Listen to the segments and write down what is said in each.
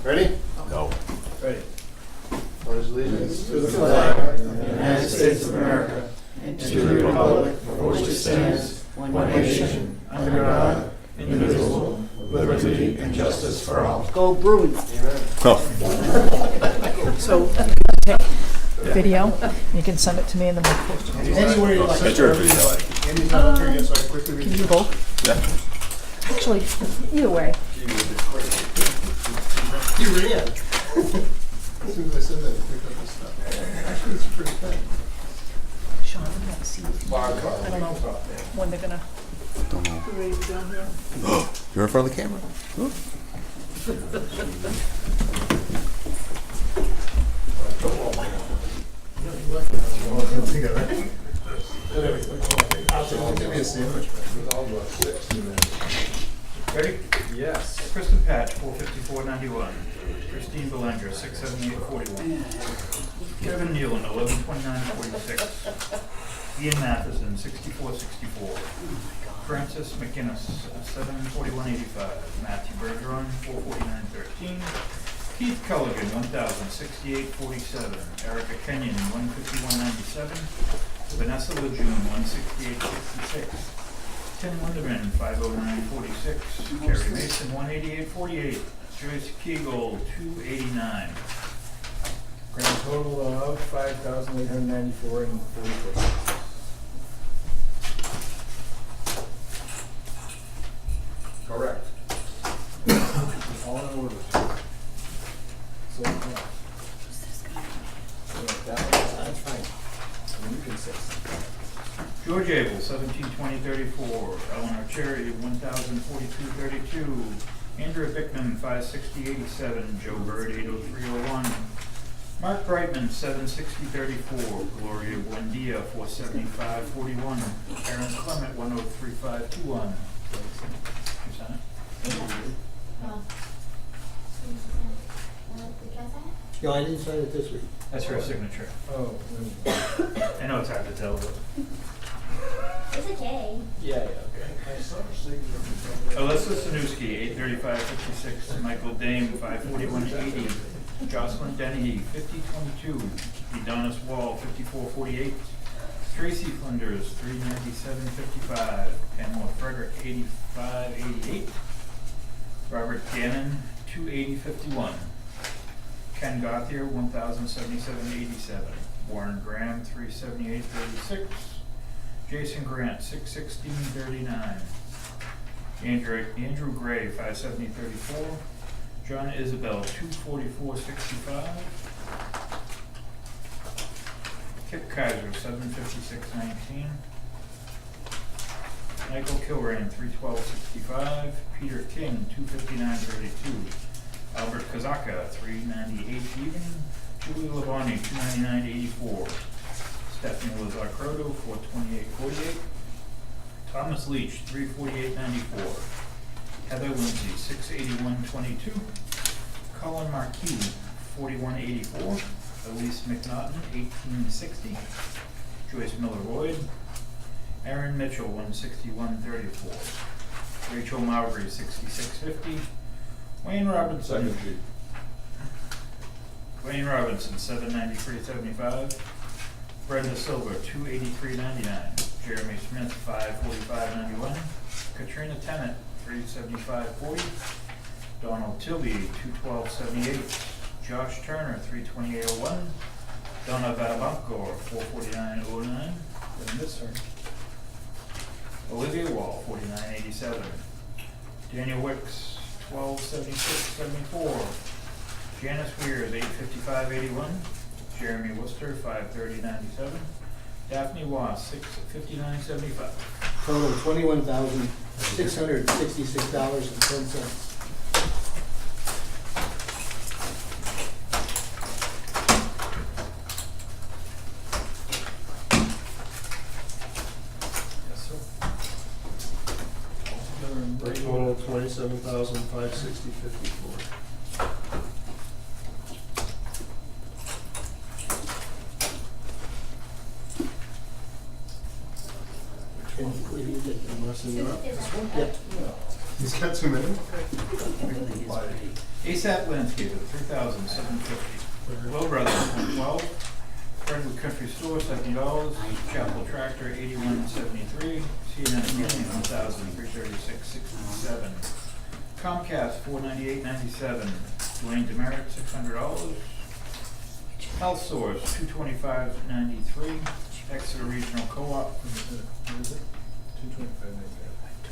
Ready? No. Ready. Pledge allegiance to the flag of the United States of America and to the republic for which it stands, one nation, under God, indivisible, with liberty and justice for all. Go Bruins. Amen. Oh. So you can take video, you can send it to me and then we'll post it. Anywhere you like. Get your video. Andy's not up here yet, so I quickly read. Can you both? Yeah. Actually, either way. You ran. As soon as I said that, I picked up this stuff. Actually, it's pretty thin. Sean, I'm gonna see if Bar I card. don't know when they're gonna Don't know. be ready to go here. You're in front of the camera. Give me a sandwich. Ready? Yes. Kristen Patch, 454.91. Christine Belanger, 678.41. Kevin Nealon, 1129.46. Ian Matheson, 64.64. Francis McInnes, 741.85. Matthew Bergeron, 449.13. Keith Culligan, 1,068.47. Erica Kenyon, 151.97. Vanessa Lejeune, 168.66. Tim Lindeman, 509.46. Carrie Mason, 188.48. Joyce Keegle, 289. Grand total of $5,894.44. Correct. All in order. So, that's fine. And you can say something. George Abel, 1720.34. Eleanor Cherry, 1042.32. Andrea Bickman, 560.87. Joe Bird, 803.01. Mark Brightman, 760.34. Gloria Buendia, 475.41. Aaron Clement, 103.521. You sign it? No, I didn't sign it this week. That's her signature. Oh. I know it's hard to tell, but. It's okay. Yeah, okay. Alyssa Sanuski, 835.56. Michael Dame, 541.80. Jocelyn Dennehy, 50.22. Adonis Wall, 54.48. Tracy Flinders, 397.55. Pamela Frederick, 85.88. Robert Gannon, 280.51. Ken Gothier, 1,077.87. Warren Graham, 378.36. Jason Grant, 616.39. Andrew Gray, 570.34. John Isabel, 244.65. Kip Kaiser, 756.19. Michael Kilrain, 312.65. Peter King, 259.32. Albert Kazaka, 398 even. Julie Labonte, 299.84. Stephanie Lazar-Croto, 428.48. Thomas Leach, 348.94. Heather Lindsay, 681.22. Colin Marquis, 41.84. Elise McNaughton, 18.60. Joyce Miller-Lloyd. Aaron Mitchell, 161.34. Rachel Mowbray, 66.50. Wayne Robinson. Wayne Robinson, 793.75. Brenda Silver, 283.99. Jeremy Smith, 545.91. Katrina Tennant, 375.40. Donald Tilby, 212.78. Josh Turner, 328.01. Donna Valabanco, 449.09. And this her. Olivia Wall, 49.87. Daniel Wicks, 12.76.74. Janice Weirs, 855.81. Jeremy Worcester, 530.97. Daphne Wass, 659.75. Total $21,666.10. Yes, sir. The total, 27,560.54. Can you get the Messing up. Yeah. He's got too many? ASAP Landscape at $3,750. Low Brothers, $112. Brentwood Country Store, $70. Chapel Tractor, $81.73. CNN Canyon, $1,336.67. Comcast, $498.97. Dwayne Demerit, $600. Health Source, $225.93. Exeter Regional Co-op.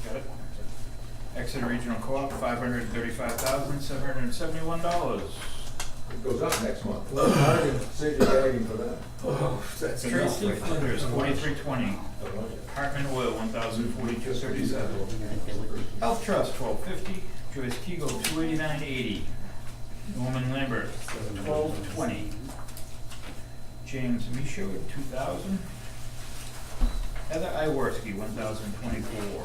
Got it? Exeter Regional Co-op, $535,771. It goes up next month. Well, bargain. Save your bargain for that. Oh, that's Tracy Flinders, $43.20. Hartman Oil, $1,042.37. Health Trust, $12.50. Joyce Kegel, $289.80. Norman Lambert, $12.20. James Michaud, $2,000. Heather Iworski, $1,024.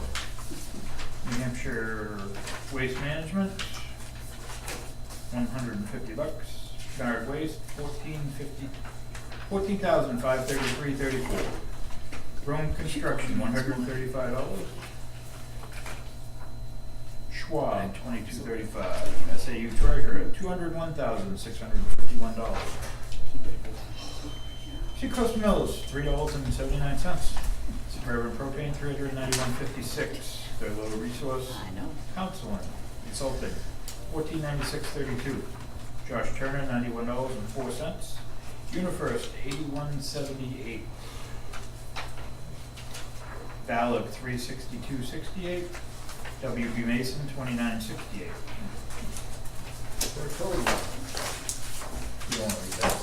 New Hampshire Waste Management, $150. Guard Waste, $14,533.34. Rome Construction, $135. Schwab, $22.35. SAU Treasurer, $201,651. Seacoast Mills, $3.79. Suburban Propane, $391.56. Their Low Resource Counseling Consulting, $1496.32. Josh Turner, $91.04. UniFirst, $81.78. Valib, $362.68. WB Mason, $29.68. Their total, You don't want to read that.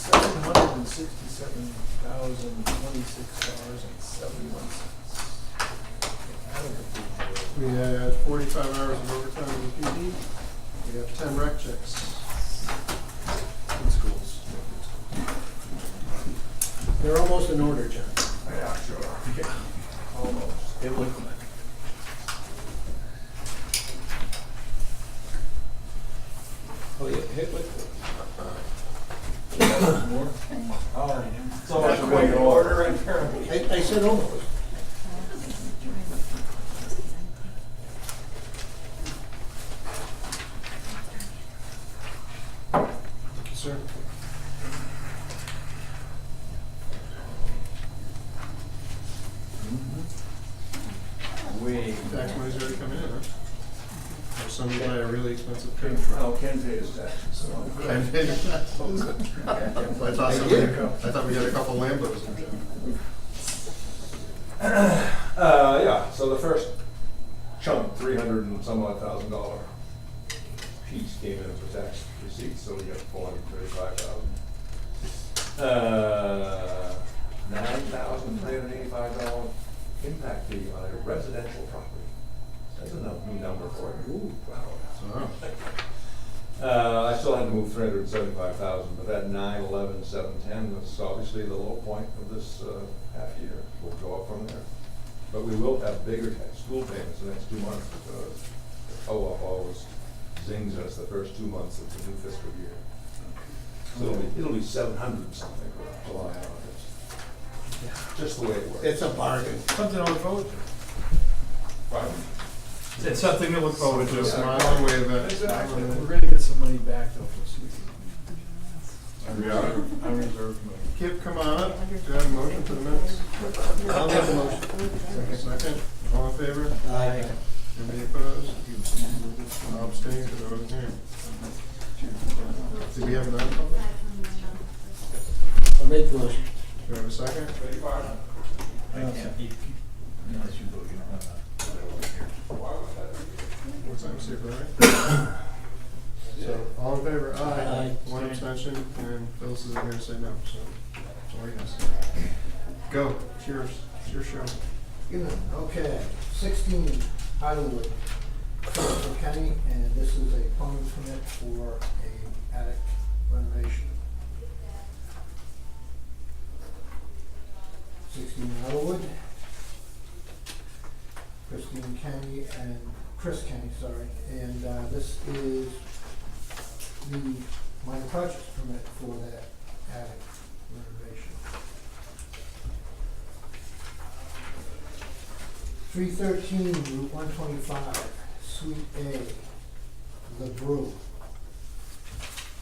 $767,026.71. We had 45 hours of overtime in the PD. We have 10 rec checks. In schools. They're almost in order, John. Yeah, sure. Yeah. Almost. It looked like. Oh, yeah, hit with More? Oh, so much for making order and I said almost. Thank you, sir. way. Tax money's already coming in, huh? Or somebody buy a really expensive car. Oh, Ken paid his taxes, so. Ken paid his taxes. I thought we had a couple Lambos in town. Yeah, so the first chunk, $300 and some odd thousand piece came in for tax receipts, so we got $435,000. $9,385 impact fee on a residential property. That's a new number for it. Ooh, wow. I still had to move $375,000, but that 9/11/7/10 was obviously the low point of this half year. We'll go up from there. But we will have bigger school payments the next 2 months because the co-op always zings us the first 2 months of the new fiscal year. So it'll be 700 something for July, August. Just the way it works. It's a bargain. Something to look forward to. Pardon? It's something to look forward to. Smile and wave at it. Exactly. We're gonna get some money back though for this We are. unreserved money. Kip, come on up. Do you have a motion for the minutes? I'll make a motion. Second. All in favor? Aye. Anybody opposed? I'll abstain because I wasn't here. Did we have a non-public? I'll make the motion. Do we have a second? I can't, unless you vote, you don't have that. What's that, super, right? So, all in favor? Aye. Aye. One abstention, and Phyllis isn't here to say no, so that's all he has. Go, it's yours, it's your show. Okay, 16 Hollywood, Fairfield County, and this is a plumbing permit for a attic renovation. 16 Hollywood, Chris County, sorry, and this is the minor project permit for that attic renovation. 313 Route 125, Suite A, The Brew.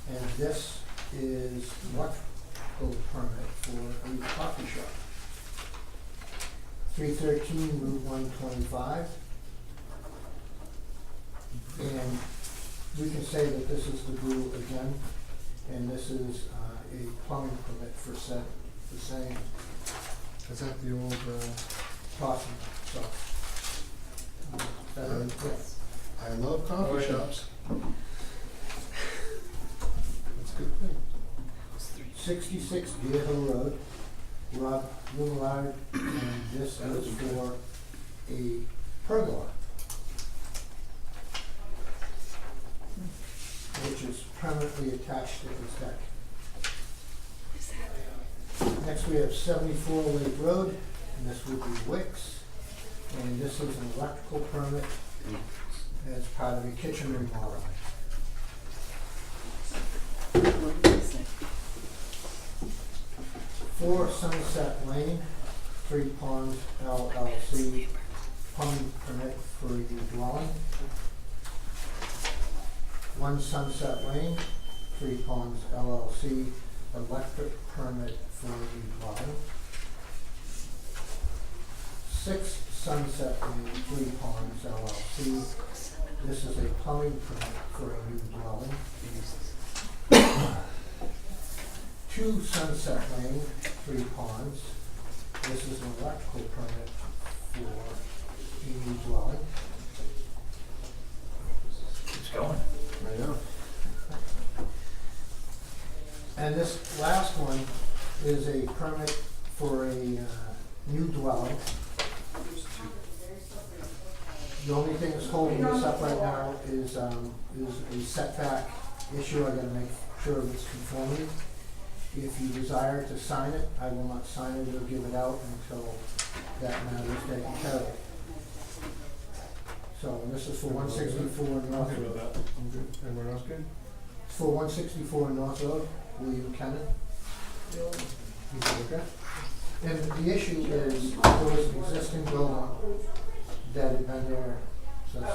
And this is electrical permit for a coffee shop. 313 Route 125. And we can say that this is The Brew again, and this is a plumbing permit for the same Is that the old, coffee, so. Yes. I love Oh, coffee yeah. shops. That's a good thing. 66 Deer Hill Road, Rob Lumillard, and this is for a pergola, which is permanently attached to his deck. Next we have 74 Lake Road, and this would be Wicks, and this is an electrical permit as part of a kitchen remodel. For Sunset Lane, Three Ponds LLC, plumbing permit for the dwelling. 1 Sunset Lane, Three Ponds LLC, electric permit for the dwelling. 6 Sunset Lane, Three Ponds LLC, this is a plumbing permit for a new dwelling. 2 Sunset Lane, Three Ponds, this is an electrical permit for a new dwelling. It's going. I know. And this last one is a permit for a new dwelling. The only thing that's holding this up right now is a setback issue. I gotta make sure of its conformity. If you desire to sign it, I will not sign it or give it out until that matter is taken care of. So, and this is for 164 North Okay with Road. that. I'm good. Everyone else good? It's for 164 North Road, William Kennan. You good, okay? And the issue is, there was an existing building that had been there since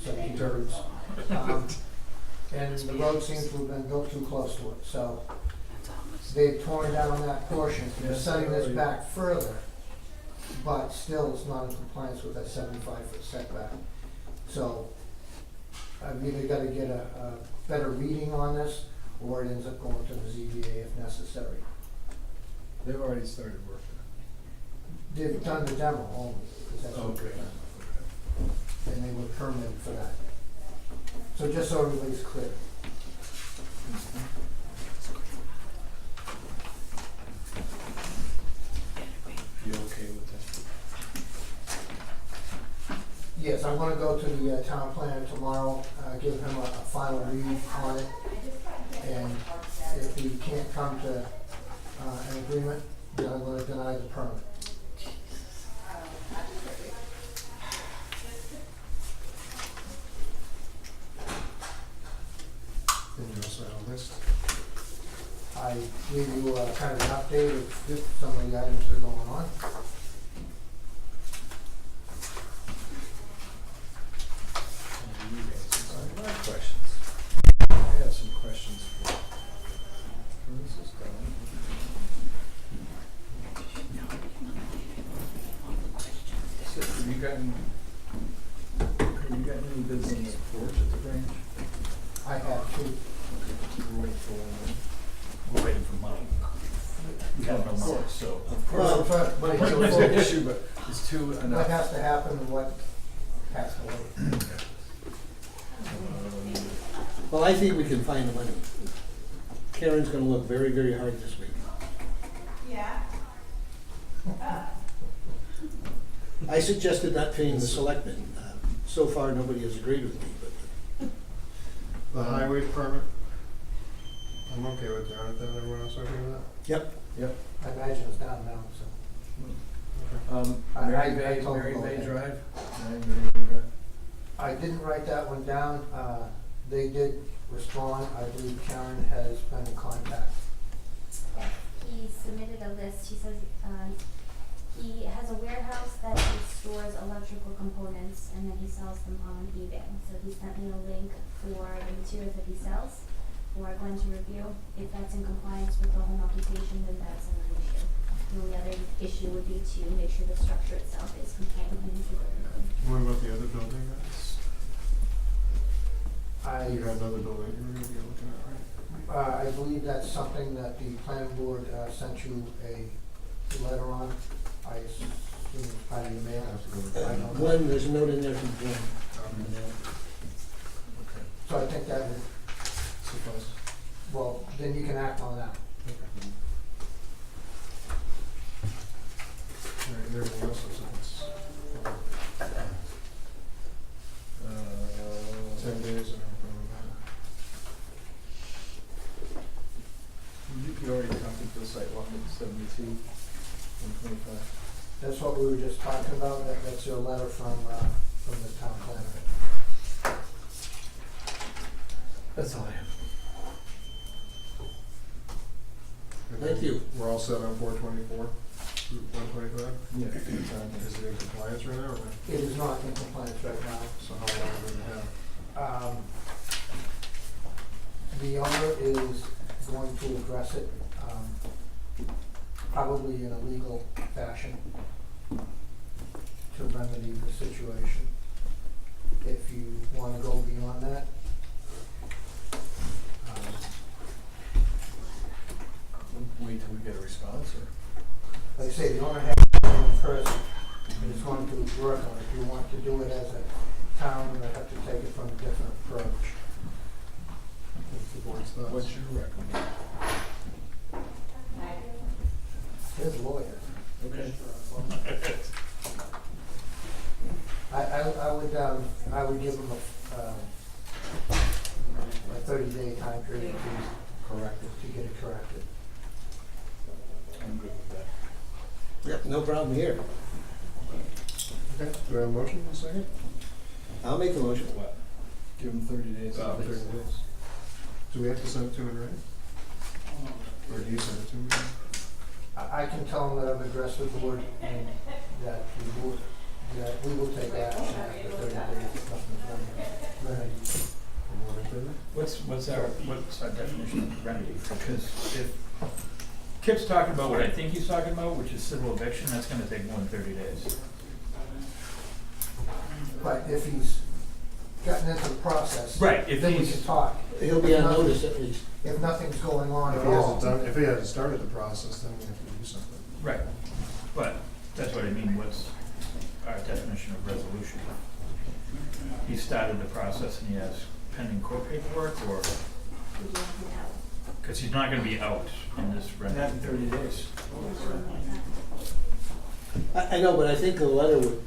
1700s. And the road seems to have been built too close to it, so they've torn down that portion, they're setting this back further, but still it's not in compliance with that 75-foot setback. So I've either gotta get a better reading on this, or it ends up going to the ZBA if necessary. They've already started working. They've done the demo only, because that's what they've Okay. done. And they were permitted for that. So just so everybody's clear. You okay with that? Yes, I'm gonna go to the town planner tomorrow, give him a final read on it. And if he can't come to an agreement, then I'm gonna deny the permit. Then you'll sign a list. I gave you kind of an update of just some of the items that are going on. You guys, I have questions. I have some questions for Mrs. Collins. So, have you gotten any bids on the porch at the branch? I have two. We're waiting for one. We're waiting for money. We have no money, so. Of Well, course, but- money's always an issue, but is two What enough? has to happen and what has to wait. Well, I think we can find the money. Karen's gonna look very, very hard this week. Yeah. I suggested not paying the selectmen. So far, nobody has agreed with me, but The highway permit, I'm okay with that. Aren't that everyone else okay with that? yep. Yep. I imagine it's down now, so. Mary I Bay, told Mary them Bay about Drive? Mary Bay Drive? I didn't write that one down. They did respond. I believe Karen has been in contact. He submitted a list, he says, He has a warehouse that he stores electrical components and then he sells them on eBay. So he sent me a link for the materials that he sells for Glenn to review. If that's in compliance with the home occupation, then that's an issue. The only other issue would be to make sure the structure itself is compliant with the building code. What about the other building that's, I, you had another building you were gonna be looking at, right? I believe that's something that the planning board, sent you a letter on. I assume it's part of your mail. I don't know. Glenn, there's a note in there from Glenn. Okay. So I think that would, Suffice. well, then you can act on that. All right, and everything else is, it's, 10 days and everything like You already counted the sidewalk at 72, 125. That's what we were just talking about. That's your letter from the town planner. That's all I have. that. Thank you. We're all set on 424, 125? Yeah, it's on there. Is it in compliance right now, or what? It is not in compliance right now. So how long do we have? The owner is going to address it, probably in a legal fashion to remedy the situation. If you wanna go beyond that, Wait till we get a response, or? like I say, the owner has to be in person and is going to work on it. If you want to do it as a town, you have to take it from a different approach. What's the board's thoughts? What's your recommendation? His lawyer. Okay. I would give him a 30-day time period to get it corrected. I'm good with that. Yep, no problem here. Okay, do I have a motion in a second? I'll make the motion. What? Give them 30 days. 30 days. Do we have to send it to him in writing? Or do you send it to me? I can tell him that I've addressed the board and that we will take action after 30 days if nothing's remedied. Everyone in favor? What's our definition of remedy? Because if Kip's talking about what I think he's talking about, which is civil eviction, that's gonna take more than 30 days. But if he's gotten into the process, Right, if then we he's- can talk. He'll be on notice at least. If nothing's going on If at he all. if he hasn't started the process, then we have to do something. Right, but that's what I mean, what's our definition of resolution? He started the process and he has pending court paperwork, or, because he's not gonna be out in this Not in remedy. 30 days. I know, but I think the letter would,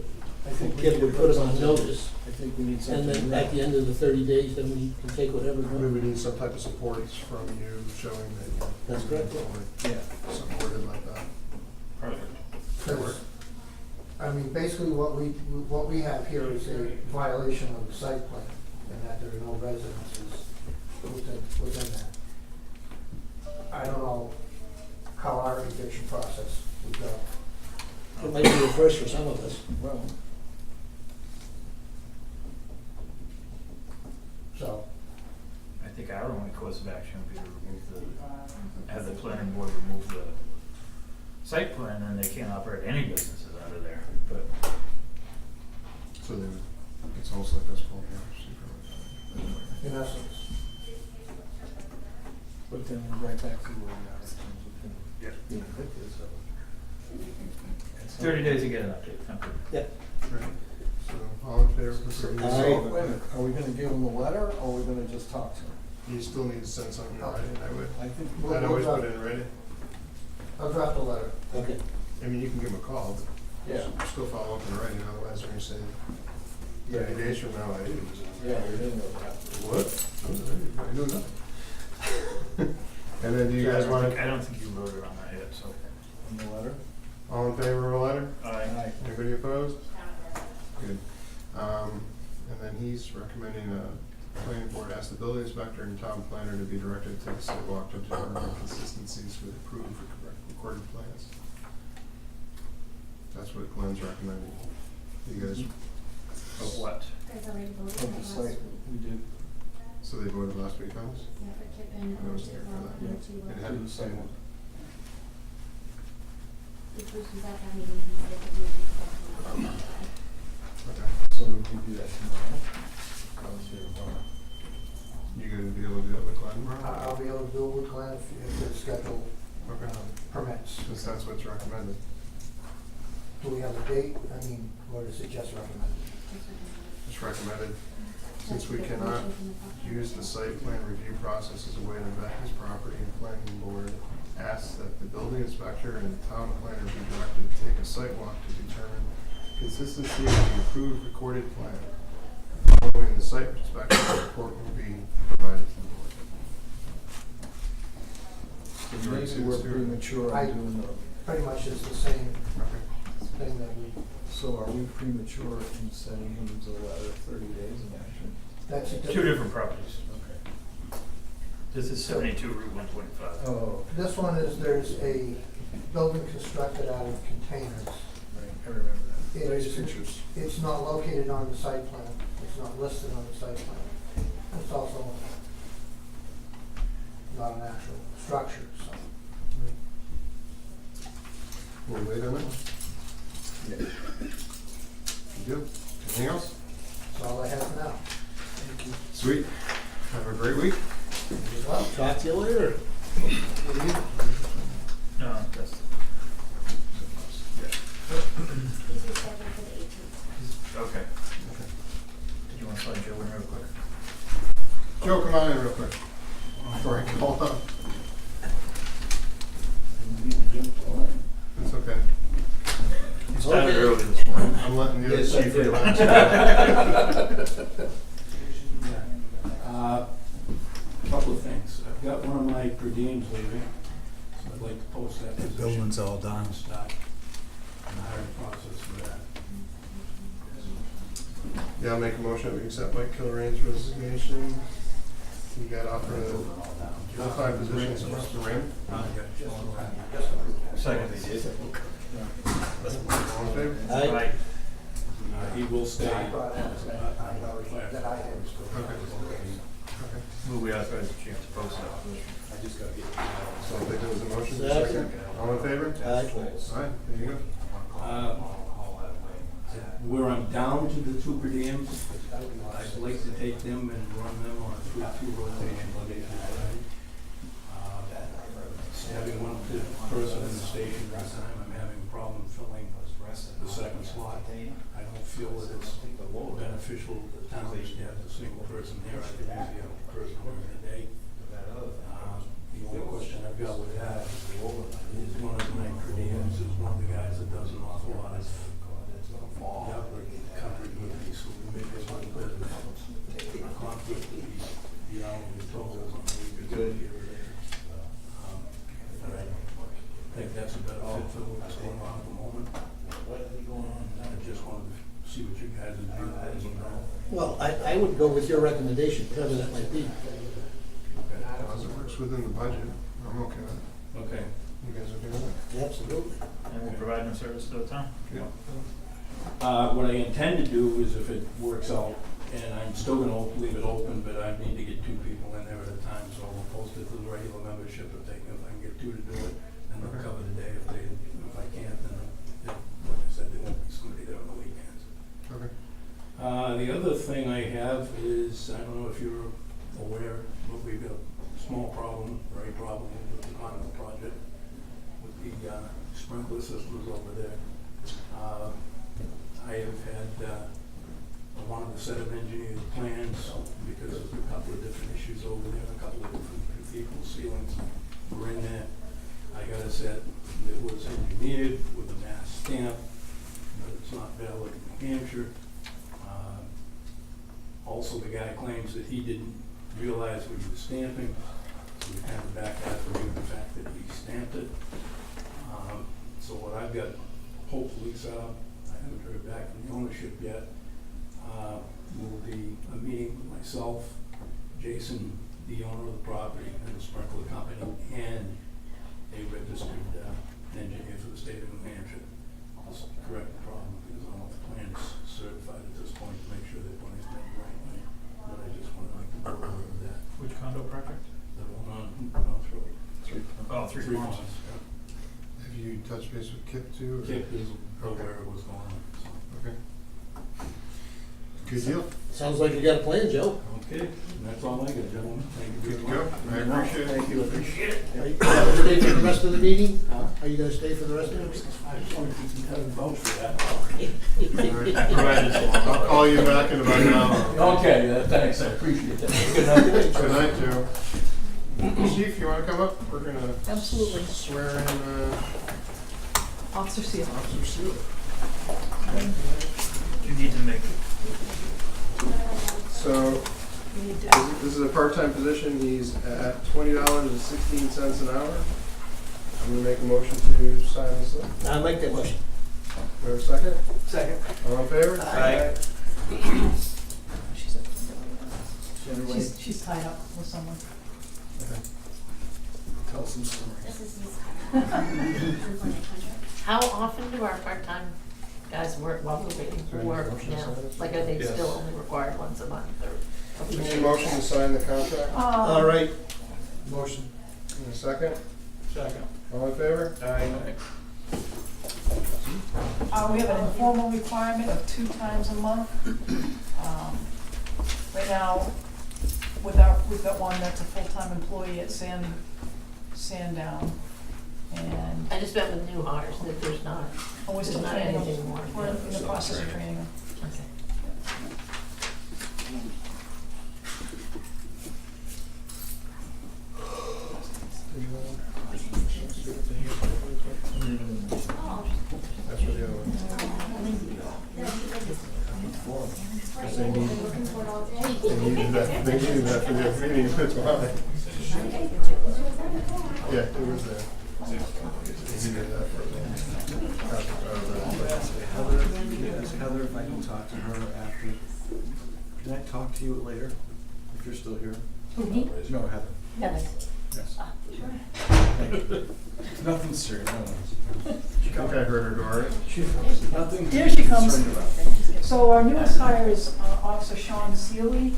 I think we Kip need would to put him something- on notice, I think we need and something. then at the end of the 30 days, then we can take whatever. Maybe we need some type of support from you showing that you're. That's correct. Yeah. Something worded like that. Perfect. Because, I mean, basically what we have here is a violation of the site plan, and that there are no residences within that. I don't know how our eviction process would go. It might be the first for some of us. Well, So, I think our only course of action would be to remove have the planning board remove the site plan, and they can't operate any businesses out of there, but. So then, it's almost like us pulling out. in essence, but then we're right back to where we are in terms of him Yeah. being evicted, so. 30 days to get an update, okay. Yep. Right. So, all in favor for 30 days? Aye. Wait a minute, are we gonna give him a letter, or are we gonna just talk to him? You still need to send something in writing, I would. I think. I'd always put it in writing. I'll draft a letter. Okay. I mean, you can give them a call, but Yeah, still follow up in writing, otherwise they're gonna say, yeah, 30 days from now, I didn't. yeah, we didn't know that. What? I know nothing. And then do you guys want, I don't think you voted on that yet, so. In the letter? all in favor of a letter? Aye. Anybody opposed? Good. And then he's recommending a planning board ask the building inspector and town planner to be directed to the sidewalk to determine inconsistencies with approved recorded plans. That's what Glenn's recommending. You guys, Of what? Guys already voted Of on the it last site, week. we did so they voted last week on this? Yeah, for Kip and, I was there for well, that. the two, It do had- the same one. if Bruce was at that meeting, he said that he would be accepting it. Okay. So we can do that tomorrow. I was here tomorrow. You gonna be able to do it with Glenn, Ron? I'll be able to do it with Glenn if the schedule Okay. permits. Since that's what's recommended. Do we have a date? I mean, or is it just recommended? It's recommended, since we cannot use the site plan review process as a way to vet his property, and planning board asks that the building inspector and the town planner be directed to take a site walk to determine consistency of the approved recorded plan. Following the site inspection, the report will be provided to the board. So You already see maybe we're this here? premature I- on doing the, Pretty much it's the same Okay. thing that we, so are we premature in sending him the letter 30 days in action? that's a Two different properties. Okay. This is 72 Route 125. Oh, This one is, there's a building constructed out of containers. right, I remember that. It's- Nice pictures. It's not located on the site plan, it's not listed on the site plan. It's also not an actual structure, so. We'll wait on it. Yeah. You do? Anything else? That's all I have now. Sweet. Have a great week. You as well. Talk to you later. No, that's, He's rescheduled for the 18th. okay. Did you want to slide Joe in real quick? Joe, come on in real quick. Before I call up. It's okay. You started Okay. early this morning. I'm letting the other Yes, I chief did. relax. Couple of things. I've got one of my per diems leaving, so I'd like to post that position. building's all done. Start the hiring process for that. Yeah, I'll make a motion that we accept Mike Kilrain's resignation. He got offered a full-time position at Mr. Ram. Second. All in favor? Aye. He will stay. That I had. Okay. Move we authorize the chief to post that position. I just gotta get. So if they do the motion, Second. all in favor? Aye. Aye, there you go. Where I'm down to the two per diems, I'd like to take them and run them on a 3-2 rotation. Having one person in the station at a time, I'm having a problem filling the second slot. I don't feel that it's beneficial to the town to have a single person there. I could easily have a person during the day. The only question I've got with that is one of my per diems is one of the guys that does an awful lot of coverage with me, so we make it one bit of conflict with the hourly totals on the week or two here or there. I think that's a better fit for what's going on at the moment. And I just wanted to see what you guys would do as you know. Well, I would go with your recommendation, whatever that might be. As it works within the budget, I'm okay with it. Okay. You guys okay with it? Absolutely. And we're providing a service to the town? Yeah. What I intend to do is if it works out, and I'm still gonna leave it open, but I need to get 2 people in there at a time, so we'll post it to the regular membership if I can get 2 to do it, and they'll cover the day if I can't, then, like I said, there won't be somebody there on the weekends. Okay. The other thing I have is, I don't know if you're aware, but we've got a small problem, very problem with the Continental project, with the sprinkler systems over there. I have had, wanted to set up engineered plans because of a couple of different issues over there, a couple of different cathedral ceilings were in there. I got a set that was engineered with a mass stamp, but it's not valid in New Hampshire. Also, the guy claims that he didn't realize what he was stamping, so we kind of backed out from the fact that he stamped it. So what I've got hopefully set up, I haven't heard back from the ownership yet, will be a meeting with myself, Jason, the owner of the property, and the sprinkler company, and a registered engineer for the state of New Hampshire. correct the problem, because I don't know if the plan is certified at this point to make sure they're doing it the right way. But I just want to make the board aware of that. Which condo project? The one on North Road. Oh, Three Palms. Have you touched base with Kip too? or- Kip is aware of what's going on, so. Okay. Good deal. Sounds like you got a plan, Joe. Okay, and that's all I got, gentlemen. Thank you Good to very go. much. I appreciate it. Thank you, appreciate it. Are you gonna stay for the rest of the meeting? Are you gonna stay for the rest of the meeting? I just want to keep some kind of vouch for that. I'll call you back in about an hour. Okay, thanks, I appreciate that. Good night. Good night, Joe. Chief, you wanna come up? We're gonna Absolutely. swear in, Officer Seal. Officer Seal. You need to make. So, You need to- this is a part-time position. He's at $20.16 an hour. I'm gonna make a motion to sign this up. I like that motion. Do we have a second? Second. All in favor? Aye. She's tied up with someone. Tell some stories. This is his employment contract. How often do our part-time guys work while we're waiting for work now? Like, are they still only required once a month or? We need a motion to sign the contract. All right. Motion. In a second. Second. All in favor? Aye. We have an informal requirement of 2 times a month. Right now, we've got one that's a full-time employee at Sandown, and I just meant with new hires, that there's not. we're still There's not training anything them. more. We're in the process of training them. Okay. That's for the other one. They needed that for the other meeting, that's why. Yeah, it was there. They needed that for Heather, if I can talk to her after, can I talk to you later, if you're still here? Who, me? No, Heather. Heather. Yes. Sure. Nothing serious, no, I think I heard her door. nothing. Here she comes. concerned about. So our newest hire is Officer Sean Seeley.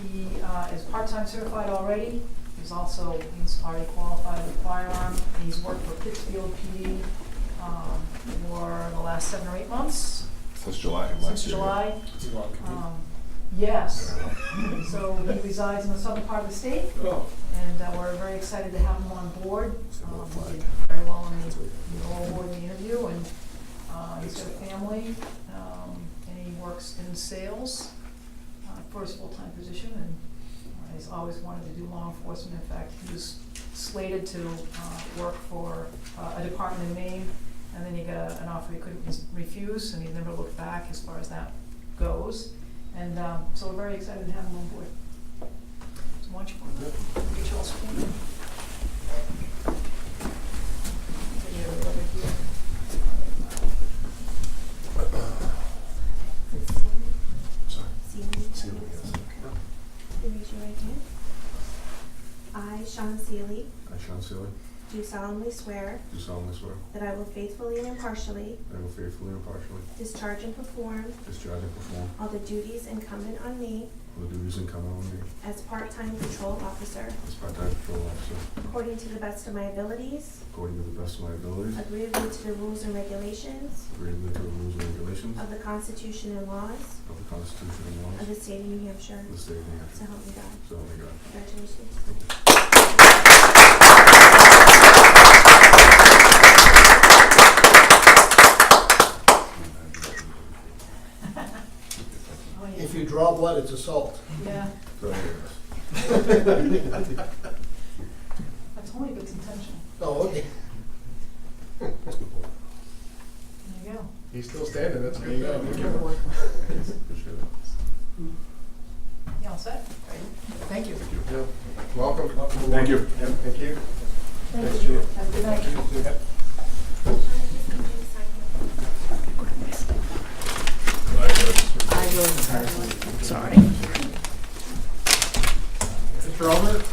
He is part-time certified already. He's already qualified with firearm. He's worked for Pittsfield PD for the last 7 or 8 months. Since July. Since July. Yes. So he resides in the southern part of the state, Oh, and we're very excited to have him on board. He did very well in the award in the interview, and he's got a family, and he works in sales for his full-time position, and he's always wanted to do law enforcement. In fact, he was slated to work for a department in Maine, and then he got an offer he couldn't refuse, and he never looked back as far as that goes. And so we're very excited to have him on board. So why don't you get you all sworn Raise your right hand. I, Sean Seeley, I, Sean Seeley, do solemnly swear do solemnly swear that I will faithfully and impartially that I will faithfully and impartially discharge and perform discharge and perform all the duties incumbent on me all the duties incumbent on me as part-time patrol officer as part-time patrol officer according to the best of my abilities, according to the best of my abilities, agreeably to the rules and regulations agreeably to the rules and regulations of the Constitution and laws of the Constitution and laws of the state of New Hampshire. of the state of New Hampshire. So help me God. So help me God. Congratulations. Oh, yeah. If you draw blood, it's assault. Yeah, So, that's only if it's intentional. Oh, okay. There you go. He's still standing, that's There you go. good. appreciate it. You all set? Thank you. Yeah. Welcome. Thank you. Thank you. Thank Thanks, you. Chief. Have a good night. Sorry. Mr. Albert?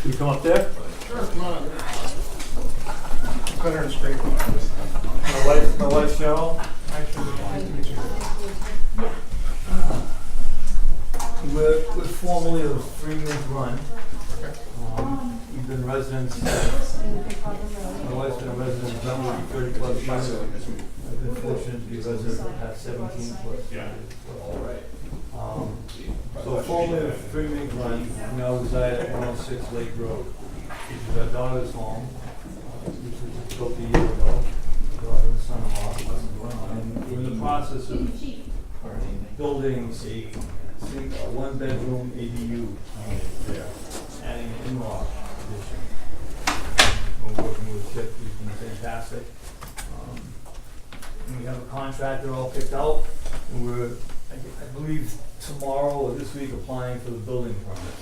Can you come up there? Sure, come on. Clear and straight. My wife Cheryl, actually. Nice to meet you. We're formerly of 3 Mint Run. Okay. We've been residents, my wife's been a resident of Brentwood for 30 plus years. I've been fortunate to be a resident for the past 17 plus years. All right. So formerly of 3 Mint Run, we now reside at 106 Lake Road, which is our daughter's home, which was built a year ago, daughter and son-in-law. And we're in the process of building a one-bedroom ADU there, adding an in-law addition. We're working with Chip, who's been fantastic. And we have a contractor all picked out, and we're, I believe, tomorrow or this week applying for the building permit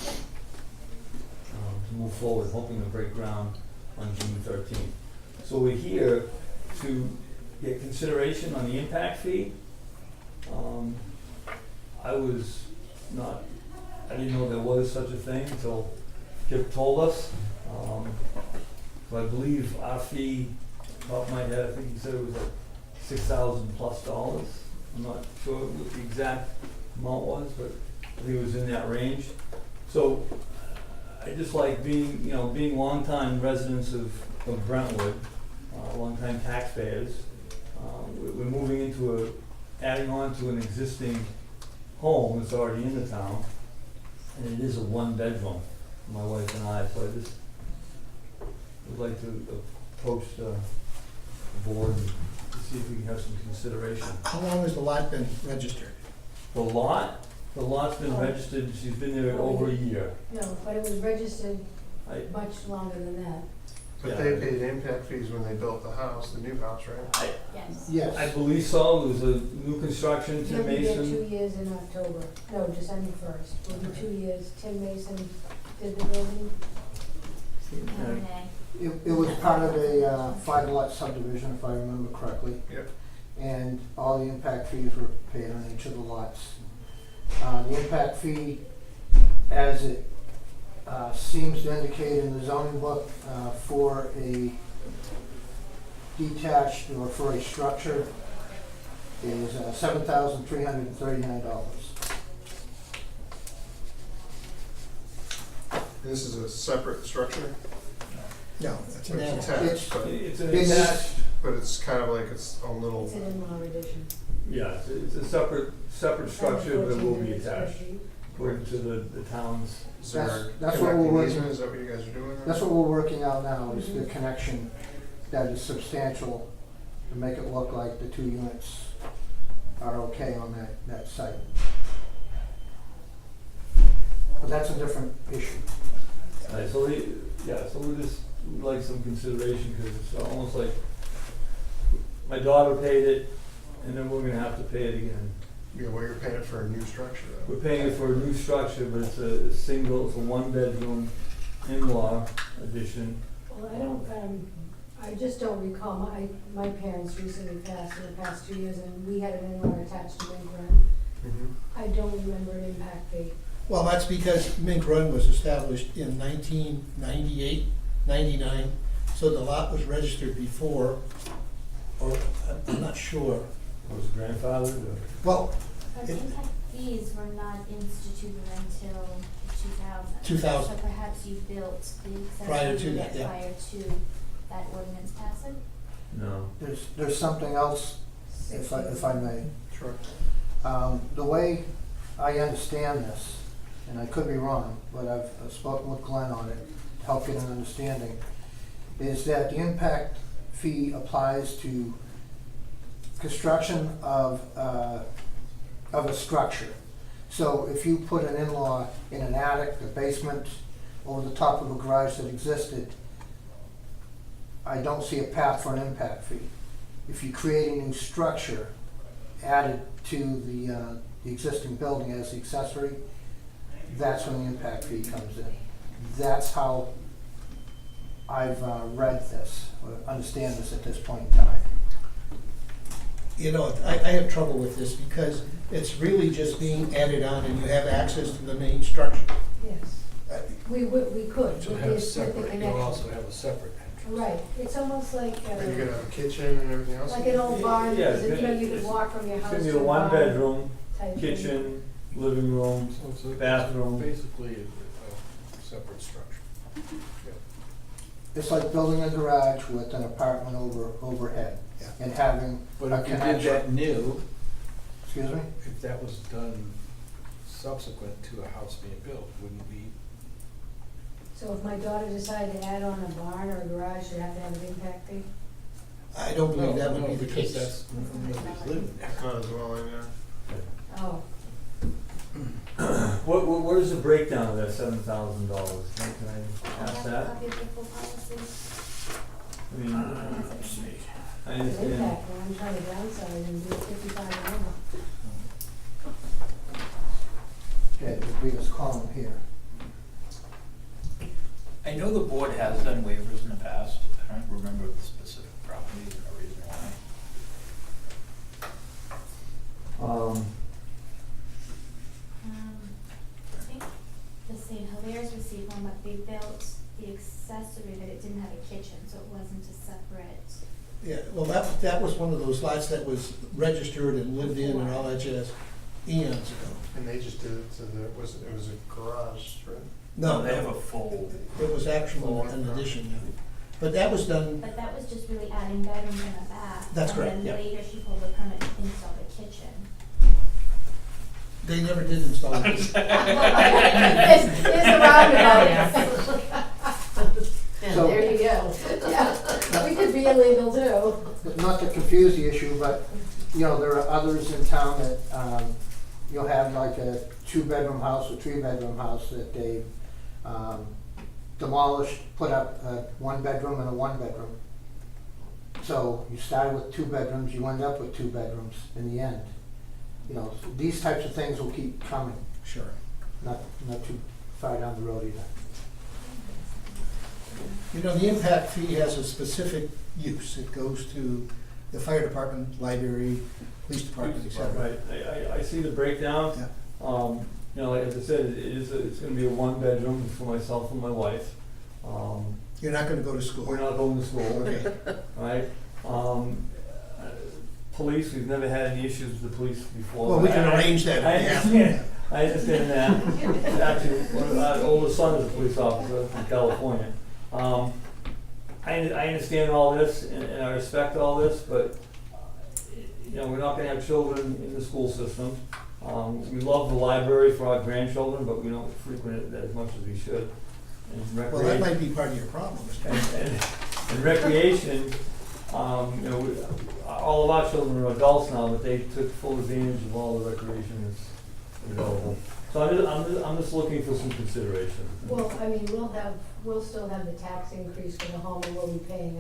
to move forward, hoping to break ground on June 13th. So we're here to get consideration on the impact fee. I didn't know there was such a thing until Kip told us. So I believe our fee, top of my head, I think he said it was like $6,000+. I'm not sure what the exact amount was, but I think it was in that range. So I just like being longtime residents of Brentwood, longtime taxpayers. We're moving into adding on to an existing home that's already in the town, and it is a one-bedroom, my wife and I, so I just would like to approach the board and see if we can have some consideration. How long has the lot been registered? The lot's been registered, she's been there over a year. No, but it was registered I- much longer than that. But they paid impact fees when they built the house, the new house, right? Yes. Yes. I believe so, it was a new construction, Tim He'll be there 2 Mason. years in October, no, December 1st, will be 2 years. Tim Mason did the building. Okay. It was part of a 5-lot subdivision, if I remember correctly. Yep. And all the impact fees were paid on each of the lots. The impact fee, as it seems to indicate in the zoning book, for a detached or for a structure is $7,339. This is a separate structure? No, it's an It's attic. attached, but, It's an It's- attached, but it's kind of like its own little, It's an in-law addition. yeah, it's a separate structure, but it will be 1400 square attached, feet. according to the town's. is there a That's what we're connecting working- easement? Is that what you guys are doing? or- That's what we're working out now, is the connection that is substantial to make it look like the 2 units are okay on that site. But that's a different issue. Alright, so we just would like some consideration, because it's almost like my daughter paid it, and then we're gonna have to pay it again. Yeah, well, you're paying it for a new structure, though. We're paying it for a new structure, but it's a one-bedroom in-law addition. Well, I just don't recall, my parents recently passed in the past 2 years, and we had an in-law attached to Mink Run. Mhm. I don't remember an impact fee. Well, that's because Mink Run was established in 1998, 99, so the lot was registered before, or I'm not sure. Was grandfathered or? Well, But It- impact fees were not instituted until 2000. 2000. So perhaps you built the Prior to accessory that, unit yeah. prior to that ordinance passing? No. There's something else, if I may. Sure. The way I understand this, and I could be wrong, but I've spoken with Glenn on it to help get an understanding, is that the impact fee applies to construction of a structure. So if you put an in-law in an attic, a basement, over the top of a garage that existed, I don't see a path for an impact fee. If you create a new structure added to the existing building as the accessory, that's when the impact fee comes in. That's how I've read this, or understand this at this point in time. you know, I have trouble with this because it's really just being added on and you have access to the main structure. Yes, we could, So with have the separate, you'll connection. also have a separate entrance. Right, it's almost like, Are you gonna have a kitchen and everything else? like an old barn, Yeah, because you know, you could it's- walk from your It's house gonna to be the a barn. one-bedroom, type thing. kitchen, living room, So it's like bathroom. basically a separate structure. It's like building a garage with an apartment overhead Yeah. and having But a if you did connection. that new, Excuse me? if that was done subsequent to a house being built, wouldn't we? So if my daughter decided to add on a barn or a garage, she'd have to have an impact fee? I don't believe that would No, be the because case. that's, nobody's living there. It's not a dwelling, yeah. Oh, What is the breakdown of that $7,000? Can I ask have a that? copy of the full policy. I mean, I an understand. impact, when I'm trying to downsize and do 55 and over. Yeah, the biggest column here. I know the board has done waivers in the past. I don't remember the specific properties and the reason why. I think the St. Hilaire's received one, but they built the accessory, but it didn't have a kitchen, so it wasn't a separate. Yeah, well, that was one of those lots that was registered and lived in and all that jazz eons ago. And they just did it to the, it was a garage, right? No, They have a full, it was actually an addition, yeah. But that was done, But that was just really adding bedrooms in the back. That's correct, And yeah. then later she pulled the permit to install the kitchen. they never did install it. It's a roundabout. And So- there you go. Yeah, we could be illegal too. Not to confuse the issue, but, you know, there are others in town that, you'll have like a 2-bedroom house or 3-bedroom house that they, demolished, put up a 1-bedroom and a 1-bedroom. So you started with 2 bedrooms, you end up with 2 bedrooms in the end. You know, these types of things will keep coming, Sure. not too far down the road either. You know, the impact fee has a specific use. It goes to the fire department, library, police department, et cetera. Right, I see the breakdown. Yeah. You know, like as I said, it's gonna be a one-bedroom for myself and my wife. You're not gonna go to school. We're not going to school, Okay. right? Police, we've never had any issues with the police before. Well, we can arrange that. I Yeah. understand, I understand that. Actually, our oldest son is a police officer from California. I understand all this and I respect all this, but, you know, we're not gonna have children in the school system. We love the library for our grandchildren, but we don't frequent it as much as we should. And Well, that recreation, might be part of your problem, Mr. and recreation, you know, all of our children are adults now, but they took full advantage of all the recreation that's available. So I'm just looking for some consideration. Well, I mean, we'll still have the tax increase for the home and we'll be paying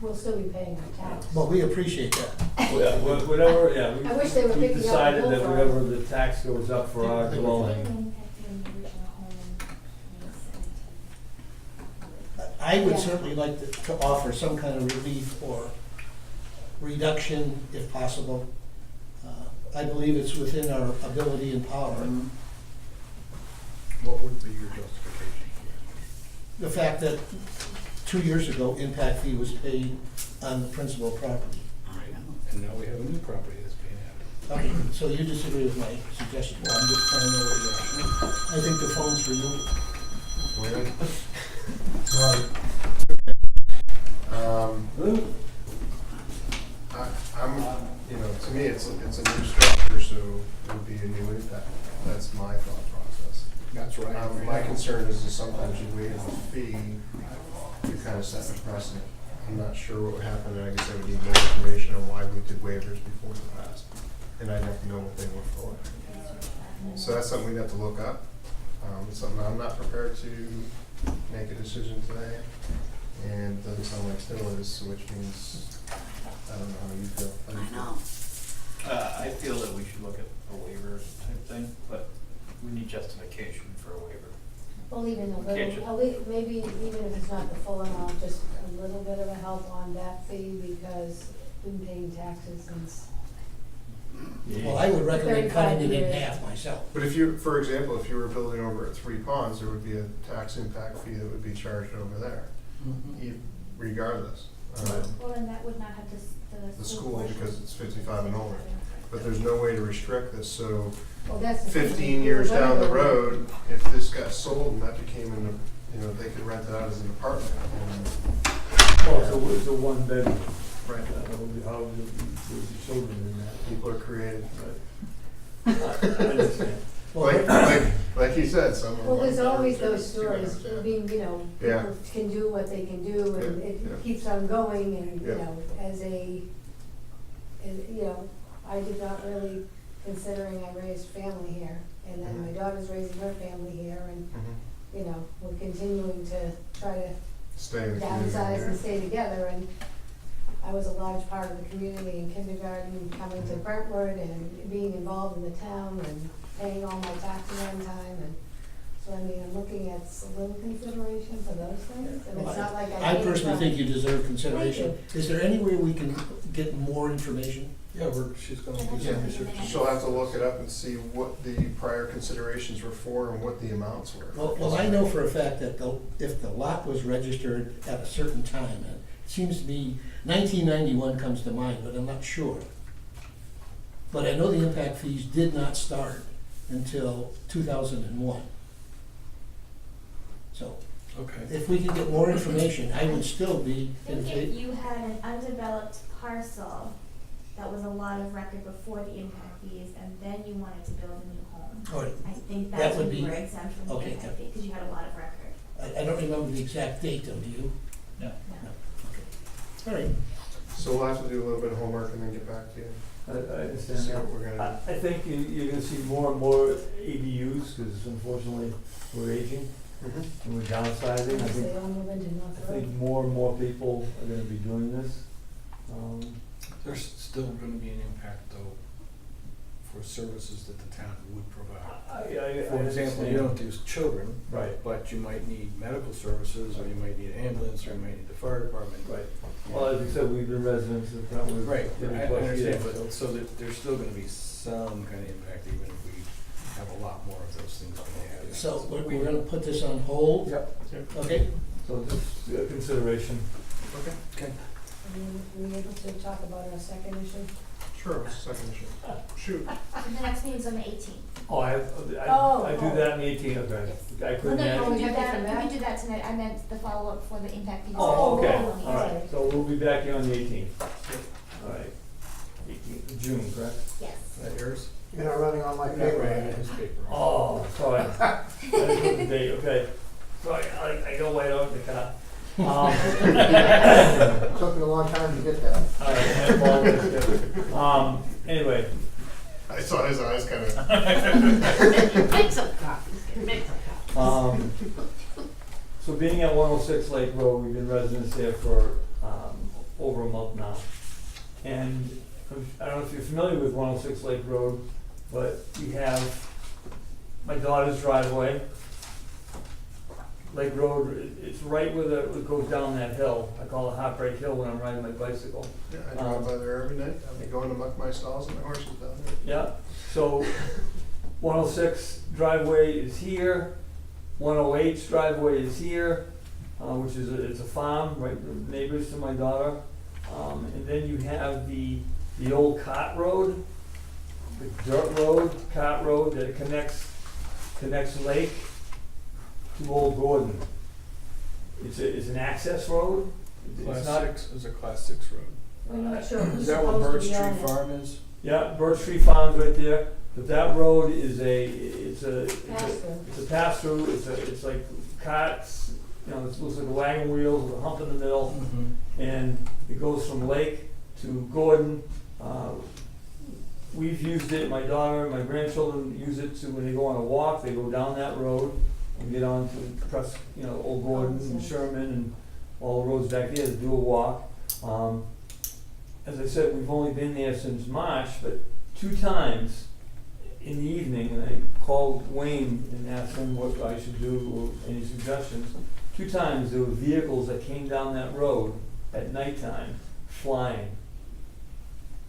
we'll still be paying our tax. Well, we appreciate that. Well, yeah, whatever, yeah, I wish they were we picking up the decided bill that for whatever us. the tax goes up for our dwelling. Impact on the original home in 2017. I would Yeah. certainly like to offer some kind of relief or reduction if possible. I believe it's within our ability and power. What would be your justification for The fact that 2 years ago, impact fee was paid on the principal property. it? Right. And now we have a new property that's being added. Okay, so you disagree with my suggestion? Well, I'm just trying to know where you're at. I think the phone's for you. I'm, you know, to me, it's a new structure, so it would be a new impact. That's my thought process. That's right. My concern is that sometimes you waive a fee, you kind of set a precedent. I'm not sure what would happen, and I guess I would need more information on why we did waivers before in the past. And I'd have to know what they were for. So that's something we'd have to look up. It's something I'm not prepared to make a decision today, and it doesn't sound like Still is, which means, I don't know how you feel. How do you feel? I feel that we should look at a waiver type thing, but we need justification for a waiver. Well, even a Can't little, maybe even if it's not the full amount, just a little bit of a help on that fee because we've been paying taxes since Well, I would recommend cutting it 35 in years. half myself. But if you, for example, if you were building over at Three Ponds, there would be a tax impact fee that would be charged over there, regardless. Well, then that would not have the The school school, portion. because it's 55 and older. But there's no way to restrict this, so Well, that's the thing. 15 years down the road, if this got sold and that became an, you know, they could rent it out as an apartment. Well, it's a one bedroom. Right. How would the children in that? People are creative. I understand. Like you said, some of them. Well, there's are always better those than stories, others, I mean, you know, Yeah. people can do what they can do, and Yeah, it yeah. keeps on going, and, you Yeah. know, you know, I did not really, considering I raised family here, and then my daughter's raising her family here, and, Mhm. you know, we're continuing to try to Stay in the community. downsize and yeah. stay together, and I was a large part of the community in kindergarten, coming to Brentwood and being involved in the town and paying all my taxes on time, and so I mean, I'm looking at a little consideration for those things, and it's not like I. I personally think you deserve consideration. Thank Is there any way we can get more information? Yeah, she's gonna do Yeah, some research. she'll have to look it up and see what the prior considerations were for and what the amounts were. Well, I know for a fact that if the lot was registered at a certain time, and it seems to me 1991 comes to mind, but I'm not sure. But I know the impact fees did not start until 2001. So Okay. if we could get more information, I would still be I in think favor. if you had an undeveloped parcel that was a lot of record before the impact fees, and then you wanted to build a new home, All right. I think That that's would when you be- were exempt from the okay, impact fee, because you had a lot of record. I don't remember the exact date though, do you? No. All right. So we'll have to do a little bit of homework and then get back to you. I understand See that. what we're gonna I think you're gonna see more and more ADUs, because unfortunately, we're aging do. and we're downsizing. I Unless think, they all move into North I think Road. more and more people are gonna be doing this. There's still gonna be an impact though for services that the town would provide. For example, you don't do children, Right, but you might need medical services, or you might need an ambulance, or you might need the fire department. right. Well, as you said, we've been residents of Brentwood. Right, I 30+ understand, years, but so that there's still gonna be some kind of impact, even if we have a lot more of those things than we have. So we're gonna put this on hold? Yep. Okay? So just consideration. Okay. Are we able to talk about our second issue? Sure, what's the second issue? Shoot. So the next meeting's on the 18th. Oh, I do that in 18, okay. I Well, couldn't no, add. you Oh, can we do have to that, come you back? can do that tonight, I meant the follow-up for the impact fees. Oh, okay, Oh, all right, so we'll be back here on the 18th. All right, 18th of June, correct? Yes. Is that yours? You're not running on my You're not writing paper. his paper. Oh, sorry. I didn't put the date, okay. Sorry, I go way out the car. Took me a long time to get that. All right, I apologize. Anyway, I saw his eyes kind of. Make some copies, make some copies. so being at 106 Lake Road, we've been residents there for over a month now. And I don't know if you're familiar with 106 Lake Road, but we have my daughter's driveway. Lake Road, it's right where it goes down that hill. I call it Heartbreak Hill when I'm riding my bicycle. Yeah, I drive by there every night. I'll be going to muck my stalls and my horses down there. Yeah, so 106 driveway is here, 108's driveway is here, which is it's a farm, right, neighbors to my daughter. And then you have the old cart road, the dirt road, cart road that connects Lake to Old Gordon. It's an access road. It's Class not. 6 is a class 6 road. We're not sure who's Is that where supposed Birch to be Tree on it. Farm is? Yeah, Birch Tree Farm's right there, but that road is it's a Pass-through. pass through, it's like carts, you know, it looks like a wagon wheel with a hump in the middle, and it goes from Lake to Gordon. We've used it, my daughter and my grandchildren use it to, when they go on a walk, they go down that road and get on to Old Gordon and Sherman and all the roads back there to do a walk. As I said, we've only been there since March, but 2 times in the evening, and I called Wayne and asked him what I should do or any suggestions. 2 times there were vehicles that came down that road at nighttime flying.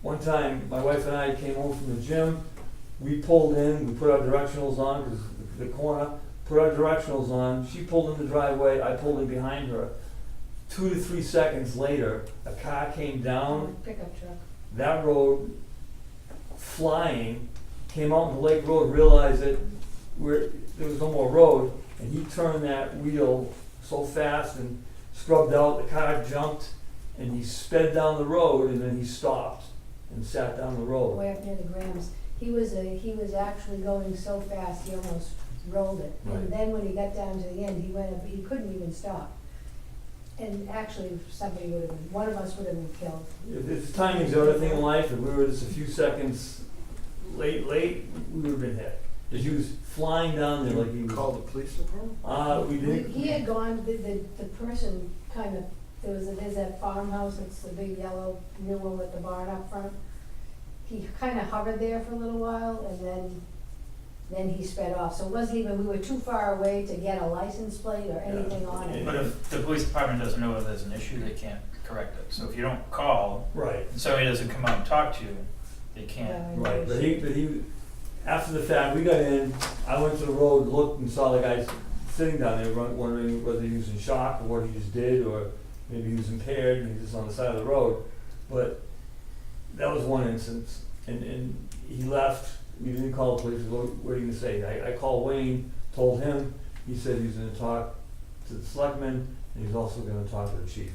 one time, my wife and I came home from the gym, we pulled in, we put our directionals on, cause the corner, put our directionals on, she pulled in the driveway, I pulled in behind her. 2 to 3 seconds later, a car came down Pickup truck. that road, flying, came out on the Lake Road, realized that there was no more road, and he turned that wheel so fast and scrubbed out, the car jumped, and he sped down the road, and then he stopped and sat down the road. Way up near the Grams. He was actually going so fast, he almost rolled it. Right. And then when he got down to the end, he couldn't even stop. And actually, one of us would have been killed. It's timing's the other thing in life, if we were just a few seconds late, we would have been hit. As he was flying down there like he was. Call the police department? We did. He had gone, the person kind of, there's that farmhouse, it's the big yellow new one with the barn up front. He kind of hovered there for a little while, and then he sped off. So it wasn't even, we were too far away to get a license plate or anything on it. But if the police department doesn't know if there's an issue, they can't correct it. So if you don't call, Right. and somebody doesn't come out and talk to you, they can't. Yeah, Right, but he, after the fact, we got in, I went to the road, looked and saw the guy sitting down there wondering whether he was in shock or what he just did, or maybe he was impaired and he was just on the side of the road. But that was one instance, and he left, we didn't call the police, what are you gonna say? I called Wayne, told him, he said he was gonna talk to the selectman, and he's also gonna talk to the chief.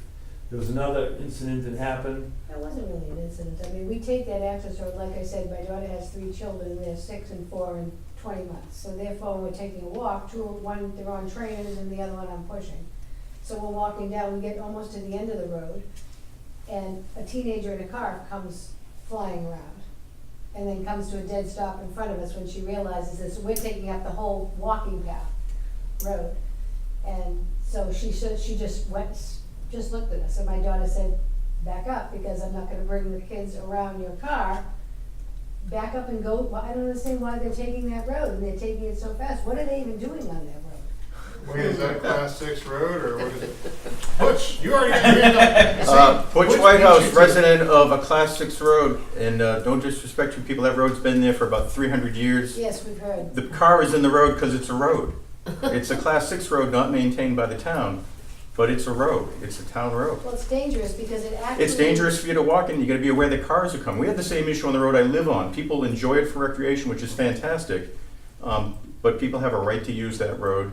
There was another incident that happened. That wasn't really an incident. I mean, we take that access road, like I said, my daughter has 3 children, and they're 6 and 4 and 20 months. So therefore, we're taking a walk, one, they're on trainers, and the other one I'm pushing. So we're walking down, we get almost to the end of the road, and a teenager in a car comes flying around, and then comes to a dead stop in front of us when she realizes this, we're taking up the whole walking path road. And so she just looked at us, and my daughter said, back up, because I'm not gonna bring the kids around your car. Back up and go. Well, I don't understand why they're taking that road, and they're taking it so fast. What are they even doing on that road? Wait, is that a class 6 road, or what is it? Butch, you already got your hand up. Butch Butch Whitehouse, beat you to resident of a Class 6 road, and don't disrespect you people, that road's been there for about 300 years. Yes, we've heard. The car is in the road because it's a road. It's a Class 6 road not maintained by the town, but it's a road. It's a town road. Well, it's dangerous because it actually. It's dangerous for you to walk in. You gotta be aware that cars are coming. We have the same issue on the road I live on. People enjoy it for recreation, which is fantastic, but people have a right to use that road.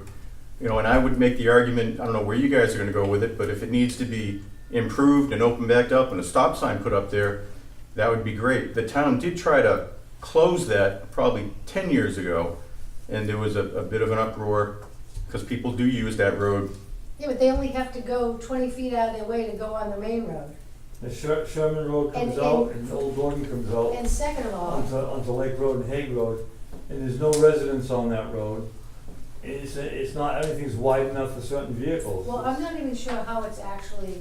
You know, and I would make the argument, I don't know where you guys are gonna go with it, but if it needs to be improved and opened back up and a stop sign put up there, that would be great. The town did try to close that probably 10 years ago, and there was a bit of an uproar because people do use that road. Yeah, but they only have to go 20 feet out of their way to go on the main road. The Sherman Road comes And- out, and Old Gordon comes out And second of all, onto Lake Road and Hague Road, and there's no residents on that road. It's not, everything's wide enough for certain vehicles. well, I'm not even sure how it's actually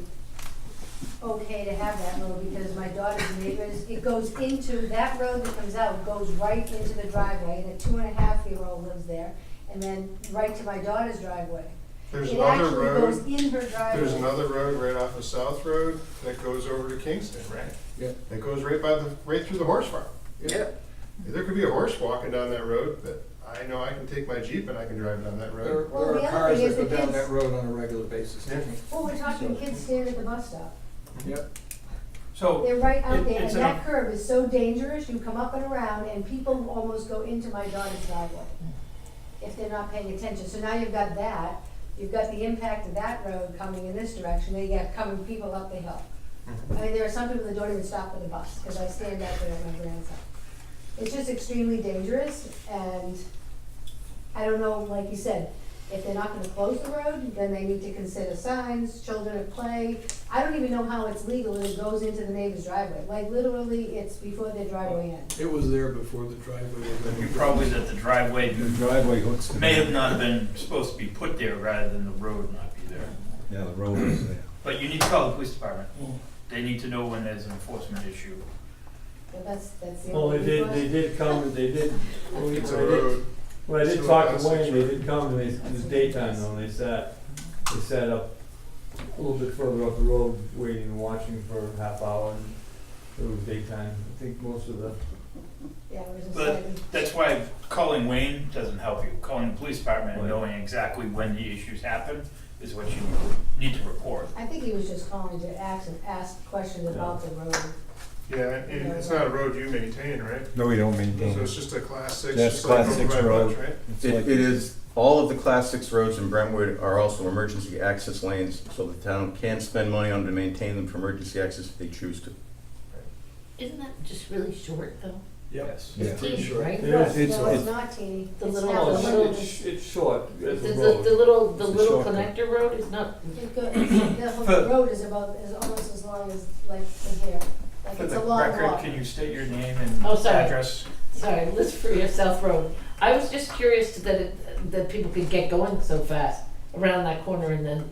okay to have that road, because my daughter's neighbors, it goes into, that road that comes out goes right into the driveway, and a 2.5-year-old lives there, and then right to my daughter's driveway. There's It another actually road, goes in her driveway. there's another road right off of South Road that goes over to Kingston, right? Yeah. That goes right through the horse farm. Yeah. There could be a horse walking down that road, but I know I can take my Jeep and I can drive down that There, road. Well, there the are other cars thing that is go the down kids- that road on a regular basis. Yeah. Well, we're talking kids stand at the bus stop. Yep. So. They're right out there, and it's that curve is so dangerous, you come up and around, and people almost go into my daughter's driveway if they're not paying attention. So now you've got that, you've got the impact of that road coming in this direction, they get coming people up the hill. I mean, there are some people that don't even stop for the bus, because I stand out there with my grandson. It's just extremely dangerous, and I don't know, like you said, if they're not gonna close the road, then they need to consider signs, children at play. I don't even know how it's legal that it goes into the neighbor's driveway. Like, literally, it's before their driveway ends. It was there before the driveway was. Probably that the driveway The driveway hooks to. may have not been supposed to be put there rather than the road not be there. Yeah, the road is there. But you need to call the police department. They need to know when there's an enforcement issue. But that's the Well, only. they did come, they did, It's a road. when I did So talk that's to Wayne, the they did come, and it was daytime though, and they sat up a little bit further up the road, waiting and watching for a half hour, and it was daytime. I think most of the, Yeah, it was But exciting. that's why calling Wayne doesn't help you. Calling the police department and Right. knowing exactly when the issues happen is what you need to report. I think he was just calling to ask questions about the road. Yeah, and it's not a road you maintain, right? No, we don't So maintain. it's just a class six, That's just like class over 6 by road. Butch, right? It's It like- is, all of the class 6 roads in Brentwood are also emergency access lanes, so the town can spend money on to maintain them for emergency access if they choose to. Isn't that just really short though? Yes. Yeah. It's teeny, right? It is- it's- No, it's- it's not teeny. The It's little- half no, a the road. little- it's short, it's The, a the, road. the little, the It's a little shortcut. connector road is not, The road is almost as long as like from here. Like For it's the a long record, walk. can you state your name and Oh, sorry. address? sorry, Liz Freer, South Road. I was just curious that people could get going so fast around that corner and then,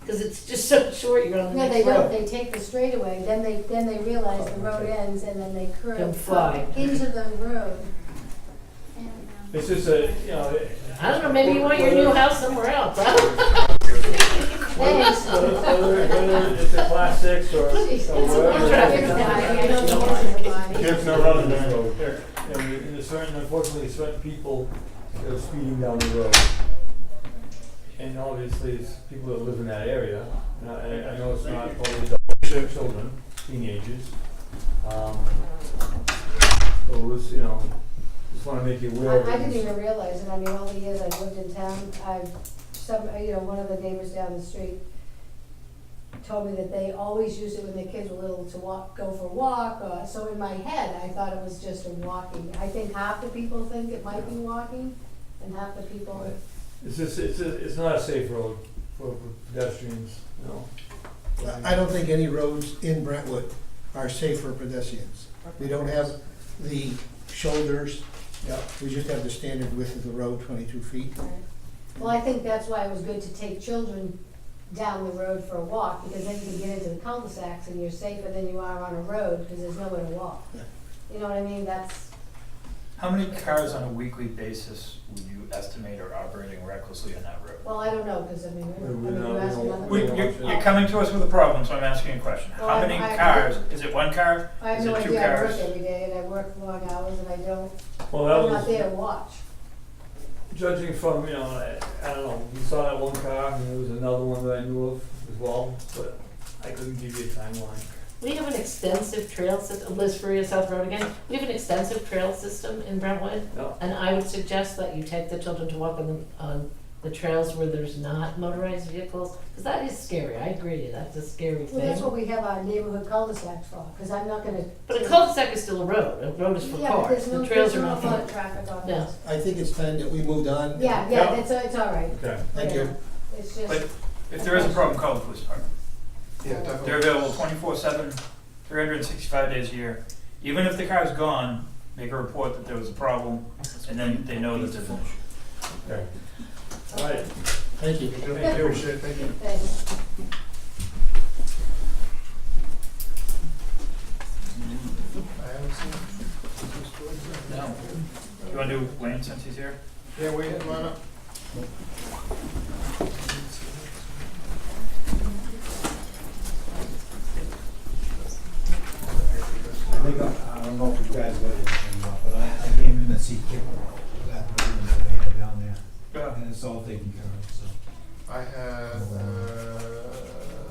cause it's just so short, you're on the No, next they don't, road. they take the straightaway, then they realize the road ends and then they Then curve fly. up into the road. And, It's just a, you know. I don't know, maybe you want your new house somewhere else, I don't know. Thanks. Whether it's a class 6 or whatever. If no running there. Here. And there's certain, unfortunately, certain people that are speeding down the road. And obviously, it's people that live in that area. And I know it's not only adults, children, teenagers. So it was, you know, just wanna make you aware of it. I didn't even realize it, I mean, all the years I've lived in town, one of the neighbors down the street told me that they always used it when their kids were little to go for a walk, so in my head, I thought it was just a walking. I think half the people think it might be walking, and half the people, It's just, it's not a safe road for pedestrians, you know. I don't think any roads in Brentwood are safe for pedestrians. We don't have the shoulders, we just have the standard width of the road, 22 feet. well, I think that's why it was good to take children down the road for a walk, because then you can get into the cul-de-sacs and you're safer than you are on a road, because there's nowhere to walk. Yeah. You know what I mean, that's, How many cars on a weekly basis would you estimate are operating recklessly on that road? well, I don't know, because I mean, We you don't- asked we don't- another. we You're coming to us with a problem, so I'm asking a question. Well, How many I- cars, is it one car? I have Is no it 2 idea, I work cars? every day and I work long hours and I don't, Well, that I'm was. not there to watch. Judging from, you know, I don't know, we saw that one car, and there was another one that I knew of as well, but I couldn't give you a timeline. We have an extensive trail system, Liz Freer, South Road again. We have an extensive trail system in Brentwood. No. And I would suggest that you take the children to walk on the trails where there's not motorized vehicles, because that is scary, I agree, that's a scary Well, that's what thing. we have our neighborhood cul-de-sacs for, because I'm not gonna. But a cul-de-sac is still a road is for Yeah, but cars, there's the no, trails there's are no not. flood of traffic on No. this. I think it's time that we moved on. Yeah, Yeah. it's all right. Okay. Thank you. It's just. But if there is a problem, call the police department. Yeah, They're definitely. available 24/7, 365 days a year. Even if the car's gone, make a report that there was a problem, and then they know that there's an issue. Okay. All right. Thank you. Thank you. Appreciate it, thank you. Thanks. I haven't seen. No. You wanna do Wayne since he's here? Yeah, wait, come on up. I don't know if you guys got it or not, but I came in to see Kip, that meeting that they had down there, Yeah. and it's all taken care of, so. I had,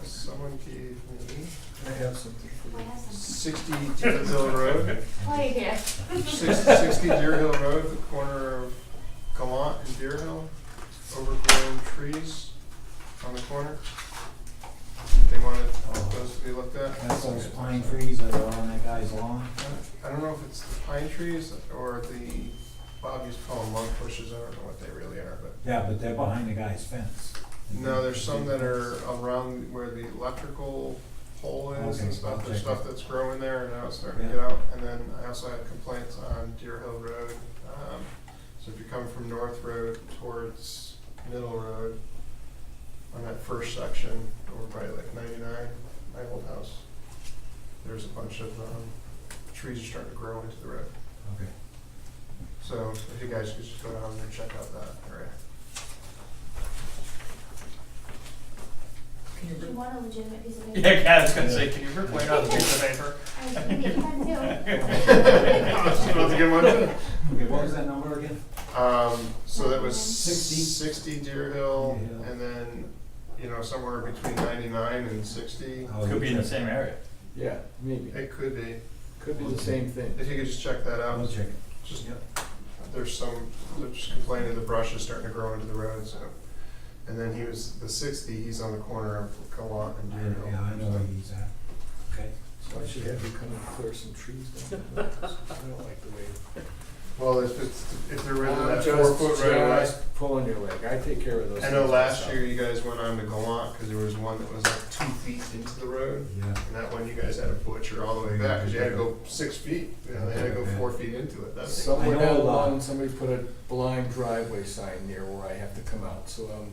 someone gave me I have something for I you. have some. 60 Deer Hill Road. Why you here? 60 Deer Hill Road, the corner of Gallant and Deer Hill, overgrown trees on the corner. They wanted those to be looked at. That's those pine trees that are on that guy's lawn. I don't know if it's the pine trees or the, Bob used to call them lug bushes, I don't know what they really are, but. Yeah, but they're behind the guy's fence. No, there's some that are around where the electrical pole is and Okay, stuff, I'll there's check stuff it. that's growing there and now it's starting to Yeah. get out. And then I also had complaints on Deer Hill Road. So if you're coming from North Road towards Middle Road, on that first section over by like 99, my old house, there's a bunch of trees are starting to grow into the road. Okay. So if you guys could just go down and check out that area. Can Do you want a legitimate piece of paper? Yeah, I was gonna say, can you rip away another piece of paper? I was thinking you can too. About to get one too. Okay, what was that number again? So that was 60? 60 Deer Hill, Deer Hill. and then, you know, somewhere between 99 and 60. Oh, Could be in the same area. Yeah, maybe. It could be. Could be the same thing. If you could just check that out. I'll check it. Just, Yep. they're just complaining the brush is starting to grow into the road, so. And then he was, the 60, he's on the corner of Gallant and Deer Hill. Yeah, I know where he's at. Okay. So I should have you come and clear some trees down. I don't like the way. Well, if they're within I'm that just 4 foot right away. pulling your leg. I take care of those. I know things last myself. year you guys went on to Gallant, cause there was one that was like 2 feet into the road. Yeah. And that one you guys had to butcher all the way back, cause you had to go 6 feet, you know, they had to go 4 feet into it, that's. Somewhere I know down the a lot. line, somebody put a blind driveway sign near where I have to come out, so I'm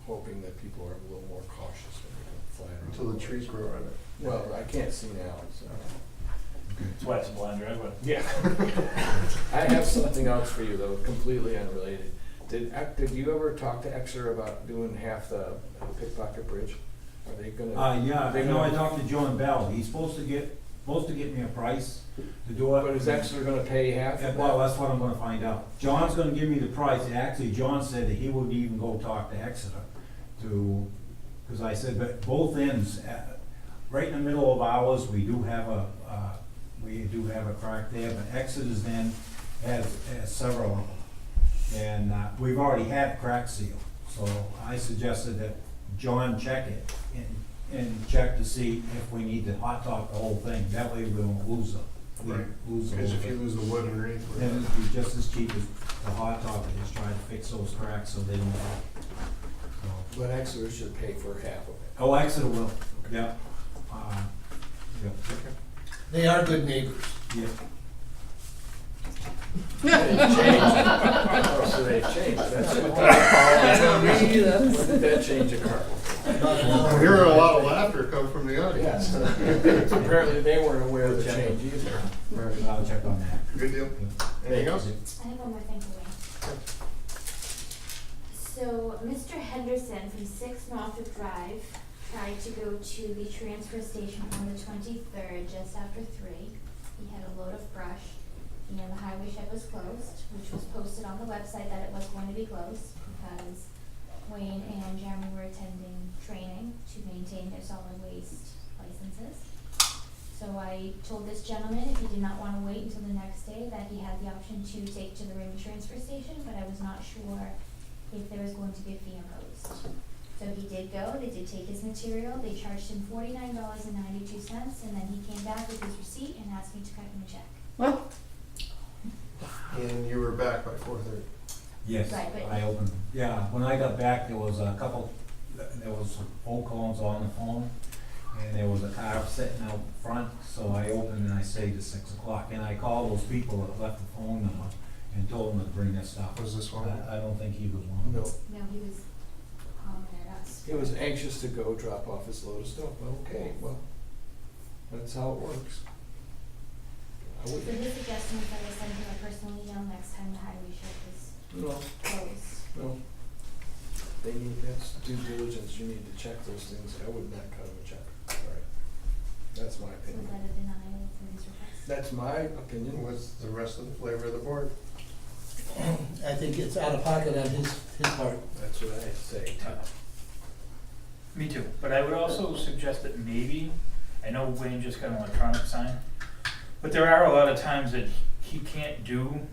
hoping that people are a little more cautious when they fly around. Until the trees grow on it. Well, I can't see now, so. That's why it's a blind driveway. Yeah. I have something else for you though, completely unrelated. Did you ever talk to Exeter about doing half the Pickpocket Bridge? Are they gonna? Yeah, they I know I gonna- talked to John Bell, he's supposed to get me a price to do it. But is Exeter gonna pay half Yeah, of well, that? that's what I'm gonna find out. John's gonna give me the price, actually, John said that he wouldn't even go talk to Exeter to, cause I said, but both ends, right in the middle of ours, we do have a crack there, but Exeter's then has several of them. And, we've already had a crack seal, so I suggested that John check it and check to see if we need to hot top the whole thing, that way we won't lose them. Right. Lose the Cause whole if you thing. lose the wood underneath. we're Then done. it'd be just as cheap as the hot top, and just try to fix those cracks so they don't. So- But Exeter should pay for half of it. Oh, Exeter will, yeah. Yeah. They are good neighbors. Yeah. They've changed. Oh, so they've changed, that's When did that change occur? I'm hearing a lot of laughter come from the audience. Yes. Apparently they weren't aware of the change either. Right. I'll check on that. Good deal. Anything else? I have one more thing for you. So, Mr. Henderson from 6 Norfolk Drive tried to go to the transfer station on the 23rd, just after 3. He had a load of brush, and the highway shed was closed, which was posted on the website that it was going to be closed, because Wayne and Jeremy were attending training to maintain their solid waste licenses. So I told this gentleman if he did not want to wait until the next day, that he had the option to take to the Raymond transfer station, but I was not sure if there was going to be a fee imposed. So he did go, they did take his material, they charged him $49.92, and then he came back with his receipt and asked me to cut him a check. And you were back by 4:30. Yes, Right, but- I opened, yeah, when I got back, there was a couple, there was phone calls on the phone, and there was a car sitting out front, so I opened and I stayed to 6 o'clock, and I called those people that left the phone number and told them to bring their stuff. Was this one? I don't think he was one. No, No, he was at us. he was anxious to go drop off his load of stuff. Okay, well, that's how it works. I So would, his suggestion was that I send him a personal email next time the highway shed is no, closed. no. They need, that's due diligence, you need to check those things. I would not cut him a check, sorry. That's my So is opinion. that a denial for his request? That's my opinion. What's the rest of the flavor of the board? I think it's out of pocket on his part. That's what I say too. Me too, but I would also suggest that maybe, I know Wayne just got an electronic sign, but there are a lot of times that he can't do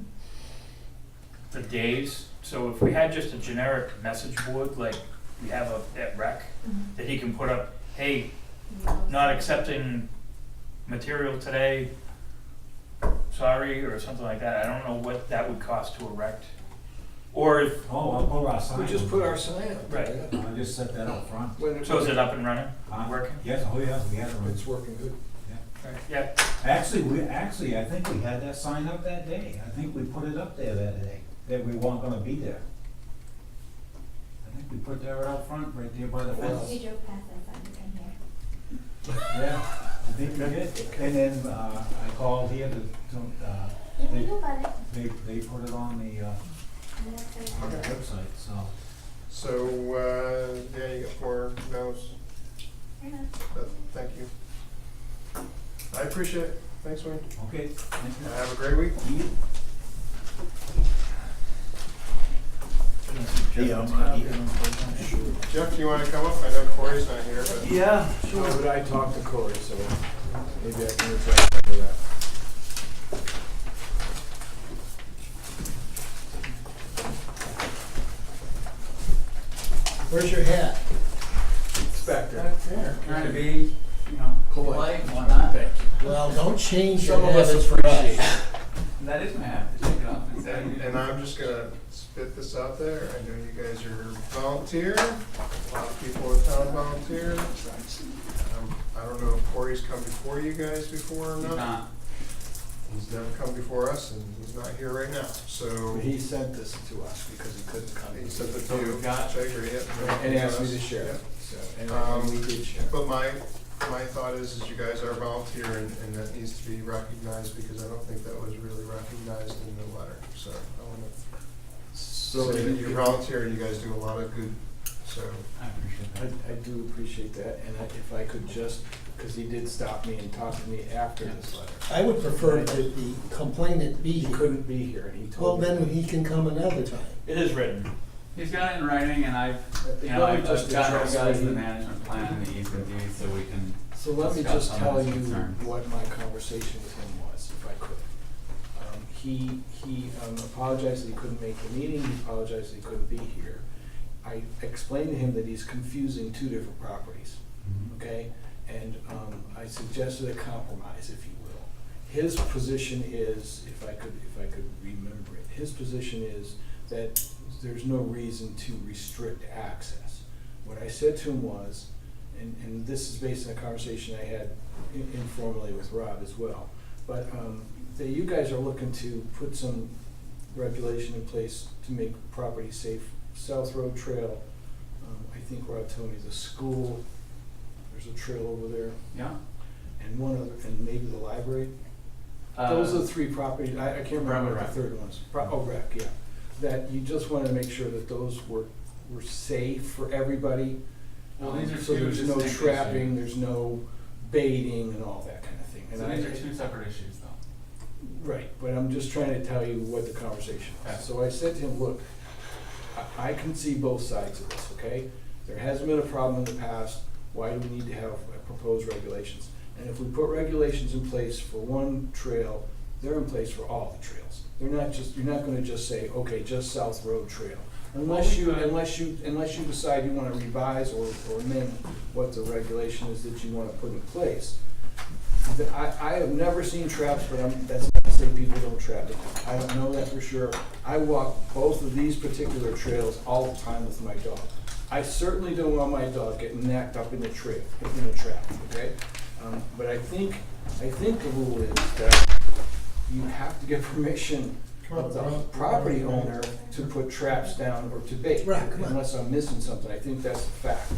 the days. So if we had just a generic message board, like we have at rec, that he can put up, hey, not accepting material today, sorry, or something like that. I don't know what that would cost to erect. Or if, Oh, I'll put our sign. We just put our sign up. Right. Yeah. I'll just set that up front. When so is it up and running, Huh? working? Yes, oh yes, we had it. It's working good. Yeah, Actually, I think we had that sign up that day. I think we put it up there that day, that we weren't gonna be there. I think we put that out front, right there by the fence. We drove past that sign, we came here. Yeah, I think we did. And then, I called here to, Yeah, we know about it. they put it on the And that's very on the good. website, so. So, yeah, you got 4 no's. Thank you. I appreciate it. Thanks, Wayne. Okay, thank you. Have a great week. Jeff, do you want to come up? I know Corey's not here, but. Yeah, sure. But I talked to Corey, so maybe I can try to do that. Where's your hat? Inspector. There, trying to be, you know, polite and whatnot. Thank you. Well, don't change your Some of us habits for appreciate us. it. That is my hat, to take it off and say. And I'm just gonna spit this out there. I know you guys are volunteer. A lot of people in town volunteer. I don't know if Corey's come before you guys before or He's not. not. He's never come before us, and he's not here right now. So He sent this to us because he couldn't come. he said that So you we've got- which I agree. Yeah. And asked me to share. Yep. So, and we did share. But my thought is you guys are volunteer, and that needs to be recognized, because I don't think that was really recognized in the letter. So I want to So say that you're volunteer, you guys do a lot of good, so. I appreciate that. I do appreciate that, and if I could just, because he did stop me and talk to me after this letter. I would prefer that the complainant be He here. couldn't be here, and he Well, told me. then he can come another time. It is written. He's got it in writing, and I've, you know, Let me I've just gotten address guys what the he- management plan and the easement deed, so we can. So let me discuss just some of tell his you concerns. what my conversation with him was, if I could. He apologized that he couldn't make the meeting, he apologized that he couldn't be here. I explained to him that he's confusing two different properties, okay? And I suggested a compromise, if you will. His position is, if I could remember it, his position is that there's no reason to restrict access. What I said to him was, and this is based on a conversation I had informally with Rob as well, but that you guys are looking to put some regulation in place to make property safe. South Road Trail, I think Rob told me the school, there's a trail over there, Yeah. and one other, and maybe the library. Those are the three properties, I can't remember what the third one's. Rec, yeah. That you just wanted to make sure that those were safe for everybody. Well, these are So two there's no distinct trapping, issues. there's no baiting and all that kind of thing. So And these are two separate issues, though. Right, but I'm just trying to tell you what the conversation Okay. was. So I said to him, look, I can see both sides of this, okay? There hasn't been a problem in the past, why do we need to have proposed regulations? And if we put regulations in place for one trail, they're in place for all the trails. They're not just, you're not gonna just say, okay, just South Road Trail. Unless you decide you wanna revise or amend what the regulation is that you wanna put in place. I have never seen traps, but that's not to say people don't trap it. I don't know that for sure. I walk both of these particular trails all the time with my dog. I certainly don't want my dog getting knocked up in a trap, okay? But I think the rule is that you have to get permission of the property owner to put traps down or to bait. Right, come on. Unless I'm missing something, I think that's a fact.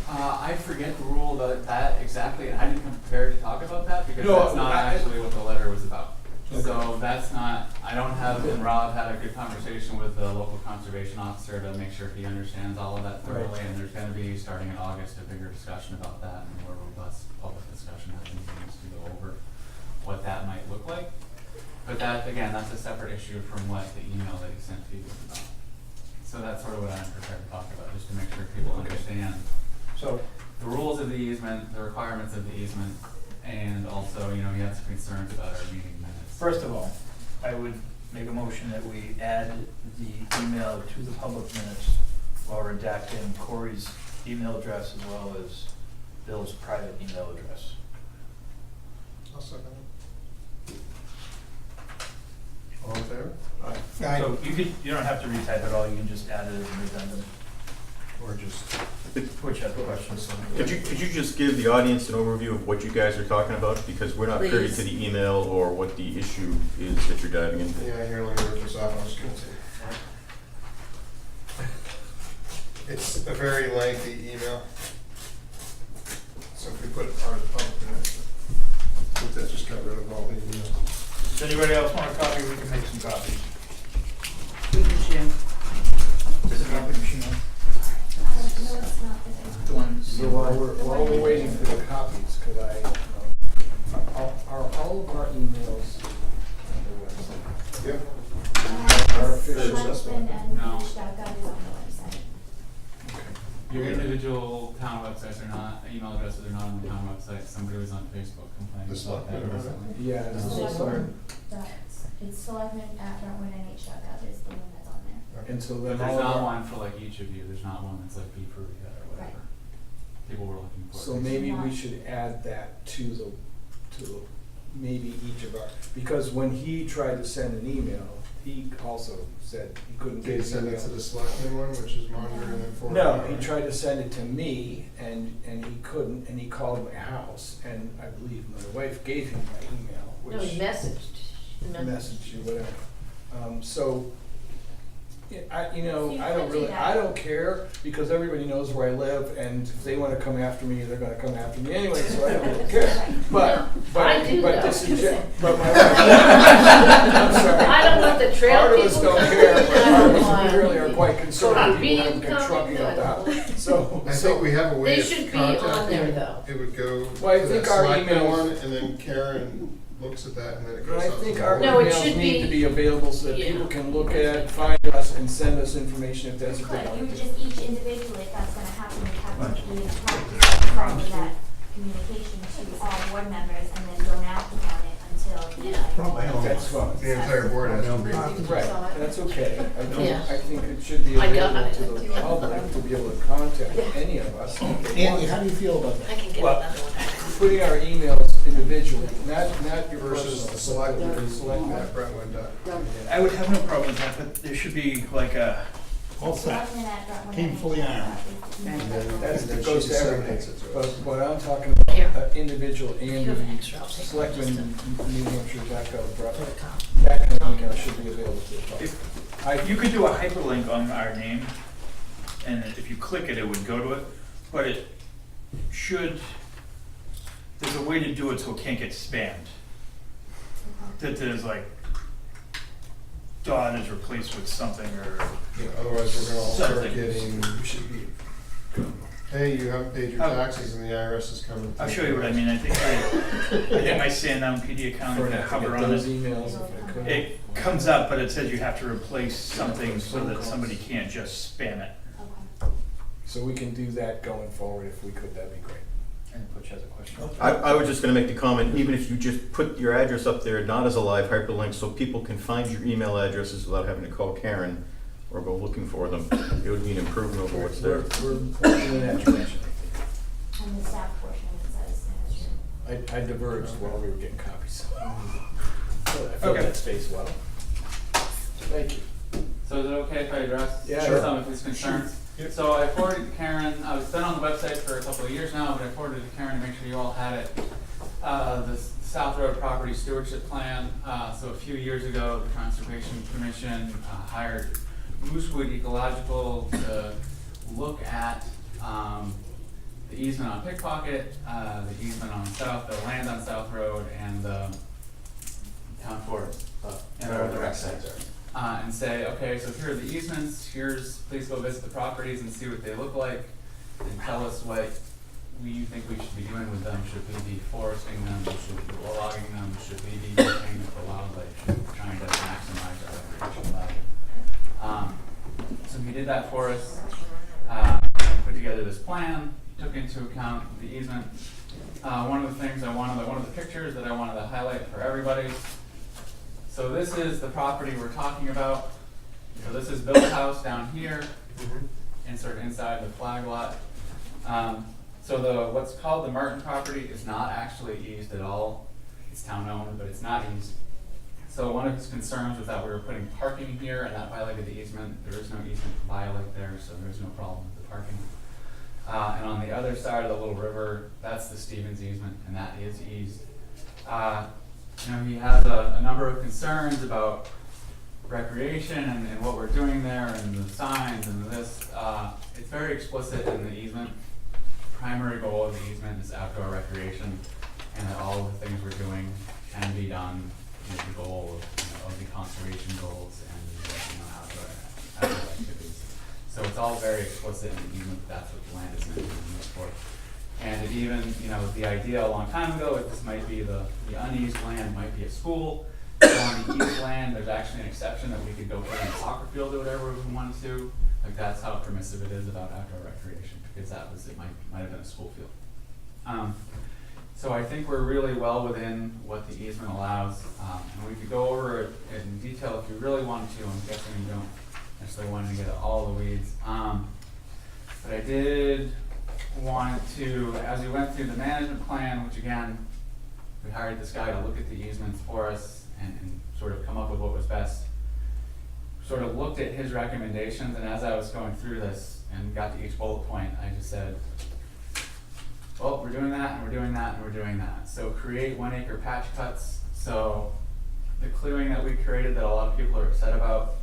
I forget the rule about that exactly, and I didn't come prepared to talk about that, because No, that's not I- actually what the letter was about. So that's not, I don't have, and Rob had a good conversation with the local conservation officer to make sure he understands all of that thoroughly, Right. and there's gonna be, starting in August, a bigger discussion about that, and a more robust public discussion at the meetings to go over what that might look like. But that, again, that's a separate issue from what the email that he sent to you was about. So that's sort of what I'm prepared to talk about, just to make sure people understand So, the rules of the easement, the requirements of the easement, and also, you know, he had some concerns about our meeting minutes. First of all, I would make a motion that we add the email to the public minutes while redacting Corey's email address as well as Bill's private email address. I'll second it. All in favor? Aye. So you don't have to retype it all, you can just add it as an addendum. Or just whichever questions. Could you just give the audience an overview of what you guys are talking about? Because we're not privy Please. to the email or what the issue is that you're diving into. Yeah, here, let me rip this off, I was gonna say. It's a very lengthy email. So if we put it part of the public minutes, I think that just got rid of all the emails. Does anybody else want a copy? We can make some copies. We can share. There's a copy machine. No, it's not today. The one. so while we're waiting for Your individual town websites are not, email addresses are not on the town website. Somebody was on Facebook complaining The about that selectmen or recently. Yeah, this is It's selectmen@brentwoodnh.gov is the one that's on there. and so But then there's all of not our, one for like each of you. There's not one that's like be privy that or whatever. People were looking for. so maybe we should add that to maybe each of our, because when he tried to send an email, he also said he couldn't Did get you his send email. it to the selectmen one, which is monitored and then forwarded? No, on, he right? tried to send it to me, and he couldn't, and he called my house, and I believe my wife gave him my email, No, he which messaged. messaged you, whatever. So, yeah, I So you I don't could do really, that. I don't care, because everybody knows where I live, and if they wanna come after me, they're gonna come after me anyway, so I don't really care. But, I do but though. this is but my wife, I'm sorry. I don't want the trail Part of us people don't coming care, in, but I part of don't us want really are quite concerned that people being have been trucking coming, up the house. So, I think we have a way They of should be on contacting. there, though. It would go Well, I to think that our selectmen emails- one, and then Karen looks at that, and then it But goes I out to think the our board. No, it emails should need be- to be available so that Yeah. people can look at, find us, and send us information if that's You what they could, you want would to do. just each individually, if that's gonna happen, would have to be in practice, forward that communication to all board members and then don't act upon it until the. That's fine. The entire board has to read it. Right, that's okay. I don't, Yeah. I think it should be I got available it. to the public to be able to contact any of us. if they Andy, want. how do you feel about that? I can get Well, another one. Putting our emails individually, not your Versus the personal. selectmen Selectmen. at Brentwood. I would have no problem with that, but there should be like a, All set. Selectmen@brentwoodnh.gov Came fully armed. That's, And then it goes she to everything. disseminates it to But us. what I'm talking Here. about, individual If and you have an extra, I'll take one selectmen, just to- New Hampshire, for the top. that kind of email should be available to the public. you could do a hyperlink on our name, and if you click it, it would go to it, but it should, there's a way to do it so it can't get spammed. That there's like, dot is replaced with something, or, Yeah, otherwise, we're gonna all start Something. getting, hey, you haven't paid your Oh. taxes, and the IRS is coming. I'll show you what I mean, I think I hit my Sandown PD account, For if I now, hover get on those it, emails if I could. it comes up, but it says you have to replace something so that somebody can't just spam it. Okay. So we can do that going forward if we could, that'd be great. And Butch has a question. I was just gonna make the comment, even if you just put your address up there, not as a live hyperlink, so people can find your email addresses without having to call Karen or go looking for them, it would be an improvement over what's there. We're working in that direction, And the staff portion of it says, I think. I diverged while we were getting copies. So I filled Okay. that space well. Thank you. So is it okay if I address Yeah, sure. some of his concerns? Yep. So I forwarded Karen, it's been on the website for a couple of years now, but I forwarded it to Karen to make sure you all had it. The South Road Property Stewardship Plan, so a few years ago, the Conservation Commission hired Moosewood Ecological to look at the easement on Pickpocket, the easement on the land on South Road, and the town forest, and the rec center. And say, okay, so here are the easements, please go visit the properties and see what they look like, and tell us what you think we should be doing with them. Should we be foresting them, should we be logging them, should we be maintaining them for wildlife, should we be trying to maximize our recreational value? So he did that for us, and put together this plan, took into account the easement. One of the things one of the pictures that I wanted to highlight for everybody. So this is the property we're talking about. So this is Bill's house down here, inside the flag lot. So what's called the Martin property is not actually eased at all. It's town owned, but it's not eased. So one of his concerns was that we were putting parking here and that violated the easement. There is no easement to violate there, so there's no problem with the parking. And on the other side of the little river, that's the Stevens easement, and that is eased. He has a number of concerns about recreation and what we're doing there and the signs and this. It's very explicit in the easement. Primary goal of the easement is outdoor recreation, and that all of the things we're doing can be done with the goal of the conservation goals and outdoor activities. So it's all very explicit in the easement that that's what the land is meant to be used for. And it even, the idea a long time ago, if this might be the uneased land, might be a school. On the eased land, there's actually an exception that we could go put in a soccer field or whatever we wanted to. Like, that's how permissive it is about outdoor recreation, because it might have been a school field. So I think we're really well within what the easement allows, and we could go over it in detail if you really wanted to. I'm guessing you don't necessarily want to get all the weeds. But I did want to, as we went through the management plan, which again, we hired this guy to look at the easements for us and sort of come up with what was best. Sort of looked at his recommendations, and as I was going through this and got to each bullet point, I just said, well, we're doing that, and we're doing that, and we're doing that. So create 1 acre patch cuts. So the clearing that we created that a lot of people are upset about,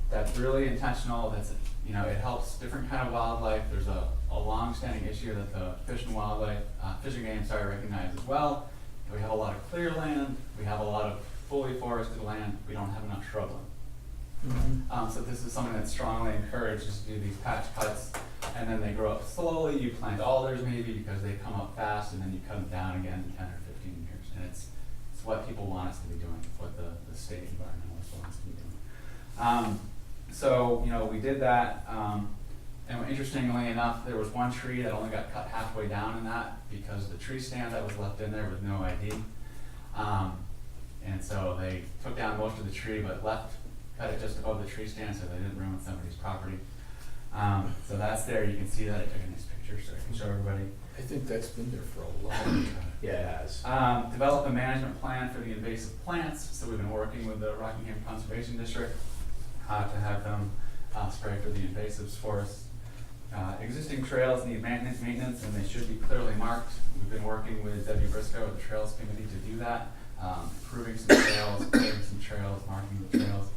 that's really intentional. That's, you know, it helps different kind of wildlife. There's a long-standing issue that the Fish and Wildlife, Fish and Game, recognize as well. We have a lot of clear land. We have a lot of fully forested land. We don't have enough shrubland. So this is something that's strongly encouraged, is to do these patch cuts, and then they grow up slowly. You plant alders maybe because they come up fast, and then you cut them down again in 10 or 15 years. And it's what people want us to be doing. It's what the state environmentalist wants us to be doing. So, you know, we did that, and interestingly enough, there was one tree that only got cut halfway down in that because the tree stand that was left in there with no ID. And so they took down most of the tree, but cut it just above the tree stand so they didn't ruin somebody's property. So that's there. You can see that. I took a nice picture so I can show everybody. I think that's been there for a long time. Yeah, it has. Develop a management plan for the invasive plants. So we've been working with the Rockingham Conservation District to have them spray for the invasives for us. Existing trails need maintenance, and they should be clearly marked. We've been working with Debbie Briscoe of the Trails Committee to do that, improving some trails, clearing some trails, marking the trails,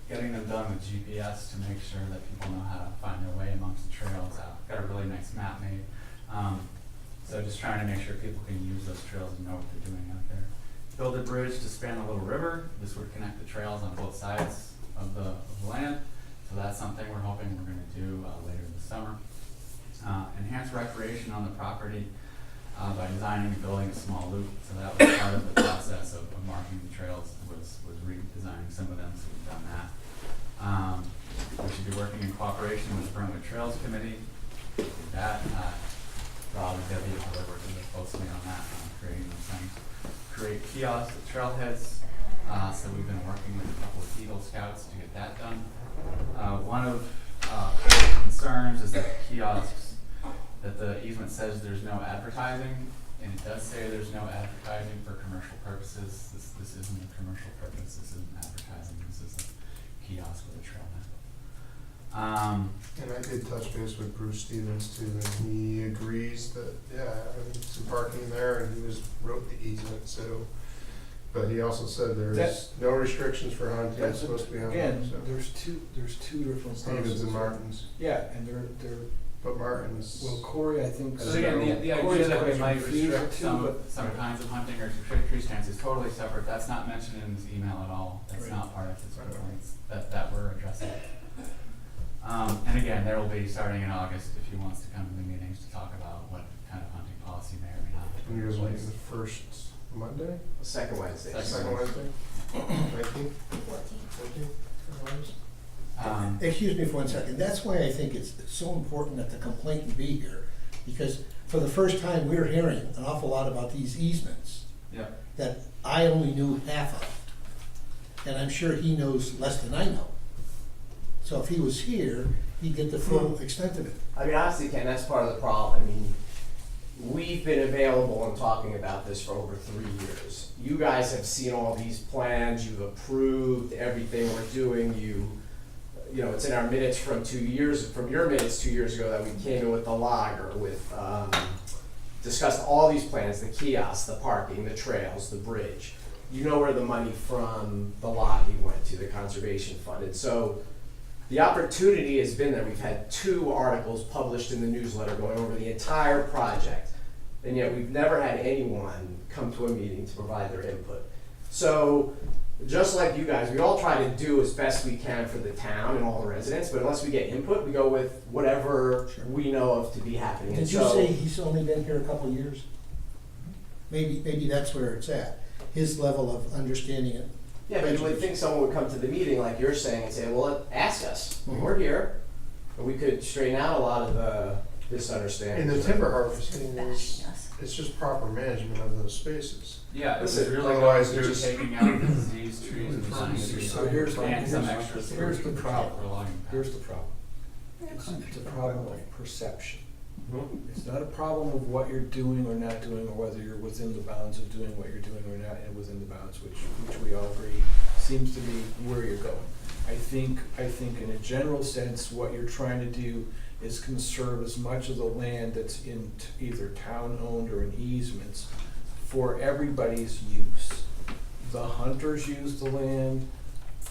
getting them done with GPS to make sure that people know how to find their way amongst the trails. Got a really nice map made. So just trying to make sure people can use those trails and know what they're doing out there. Build a bridge to span a little river. This would connect the trails on both sides of the land. So that's something we're hoping we're going to do later this summer. Enhance recreation on the property by designing and building a small loop. So that was part of the process of marking the trails, was redesigning some of them, so we've done that. We should be working in cooperation with the Brentwood Trails Committee. Did that. Rob and Debbie are working closely on that, creating those things. Create kiosks at trailheads. So we've been working with a couple of Eagle Scouts to get that done. One of the concerns is that kiosks, that the easement says there's no advertising, and it does say there's no advertising for commercial purposes. This isn't a commercial purpose. This isn't advertising. This is a kiosk with a trailhead. And I did touch base with Bruce Stevens too, and he agrees that, yeah, some parking there, and he wrote the easement, so. But he also said there's no restrictions for hunting. It's supposed to be hunting. Again, So. there's two different Stevens parcels. and Martin's. Yeah, and they're But Martin's. well, Corey, I think. So again, the Corey's idea that we question might confused restrict too, some but- kinds of hunting or tree stands is totally separate. That's not mentioned in this email at all. That's Right. not part of his complaints that we're addressing. And again, there will be, starting in August, if he wants to come to the meetings to talk about what kind of hunting policy may or may not be And you put guys in meeting place. the first Monday? Second Wednesday. Second Wednesday? 19th? 14. 14th? Excuse me for 1 second. That's why I think it's so important that the complainant be here, because for the first time, we're hearing an awful lot about these easements Yeah. that I only knew half of. And I'm sure he knows less than I know. So if he was here, he'd get the full extent of it. I mean, honestly, Ken, that's part of the problem. I mean, we've been available and talking about this for over 3 years. You guys have seen all these plans, you've approved everything we're doing, you know, it's in our minutes from your minutes 2 years ago that we came in with the logger, discussed all these plans, the kiosks, the parking, the trails, the bridge. You know where the money from the logging went to, the conservation fund. And so the opportunity has been that we've had 2 articles published in the newsletter going over the entire project, and yet we've never had anyone come to a meeting to provide their input. So just like you guys, we all try to do as best we can for the town and all the residents, but unless we get input, we go with whatever we know of to be happening. Did you say he's only been here a couple of years? Maybe that's where it's at. His level of understanding it Yeah, but you would think someone would come to the meeting like you're saying and say, well, ask us, we're here. And we could straighten out a lot of the misunderstandings. And the timber harvesting is, it's just proper management of those spaces. Yeah, this is Listen, really otherwise going to there's- taking out the disease trees and pine trees. So here's the, and some extra here's the problem. for logging. Here's the problem. It's a problem of perception. It's not a problem of what you're doing or not doing, or whether you're within the bounds of doing what you're doing or not, and within the bounds which we all agree seems to be where you're going. I think in a general sense, what you're trying to do is conserve as much of the land that's in either town-owned or in easements for everybody's use. The hunters use the land,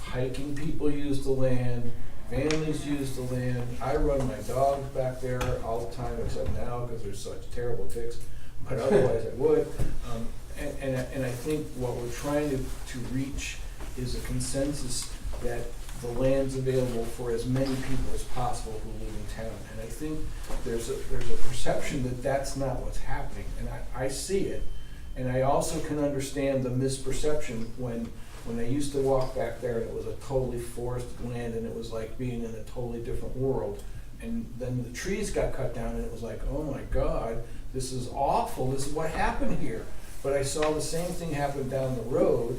hiking people use the land, families use the land. I run my dogs back there all the time, except now because there's such terrible ticks, but otherwise I would. And I think what we're trying to reach is a consensus that the land's available for as many people as possible who live in town. And I think there's a perception that that's not what's happening, and I see it. And I also can understand the misperception when I used to walk back there and it was a totally forested land and it was like being in a totally different world. And then the trees got cut down and it was like, oh my God, this is awful, this is what happened here. But I saw the same thing happen down the road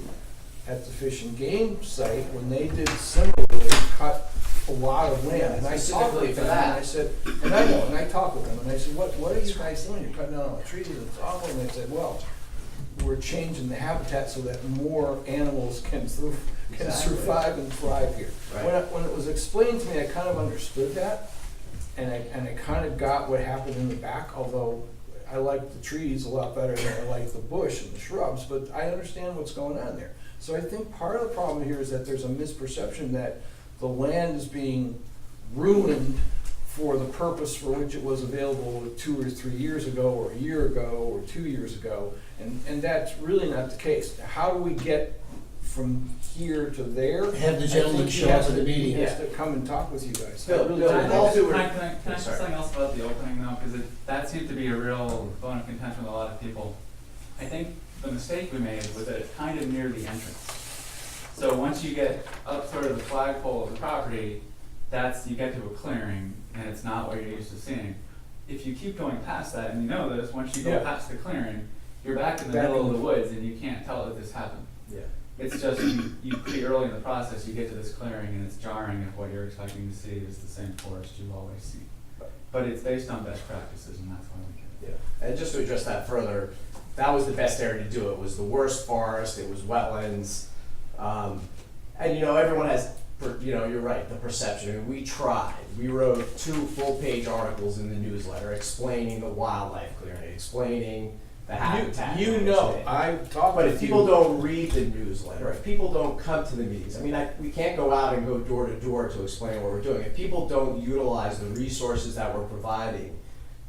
at the Fish and Game site when they did similarly cut a lot of land. And I talked with them and I said, and I talked with them and I said, what are you guys doing? You're cutting down all the trees, it's awful. And they said, well, we're changing the habitat so that more animals can survive and thrive here. Right. When it was explained to me, I kind of understood that, and I kind of got what happened in the back, although I like the trees a lot better than I like the bush and the shrubs, but I understand what's going on there. So I think part of the problem here is that there's a misperception that the land is being ruined for the purpose for which it was available 2 or 3 years ago, or a year ago, or 2 years ago, and that's really not the case. How do we get from here to there? Have the gentleman show up at the meeting. He has to come and talk with you guys. Bill, I really Bill, do. Can I say something else about the opening though? Because that seemed to be a real bone of contention with a lot of people. I think the mistake we made was that it's kind of near the entrance. So once you get up sort of the flagpole of the property, you get to a clearing and it's not what you're used to seeing. If you keep going past that, and you know this, once you go past the clearing, you're back in the middle of the woods and you can't tell that this happened. Yeah. It's just you pretty early in the process you get to this clearing and it's jarring if what you're expecting to see is the same forest you always see. But it's based on best practices and that's why we get it. Yeah. And just to address that further, that was the best area to do it. It was the worst forest, it was wetlands. And you know, everyone has, you know, you're right, the perception. I mean, we tried. We wrote 2 full-page articles in the newsletter explaining the wildlife clearing, explaining the habitat. You know, I talked But with if people you. don't read the newsletter, if people don't come to the meetings, I mean, we can't go out and go door to door to explain what we're doing. If people don't utilize the resources that we're providing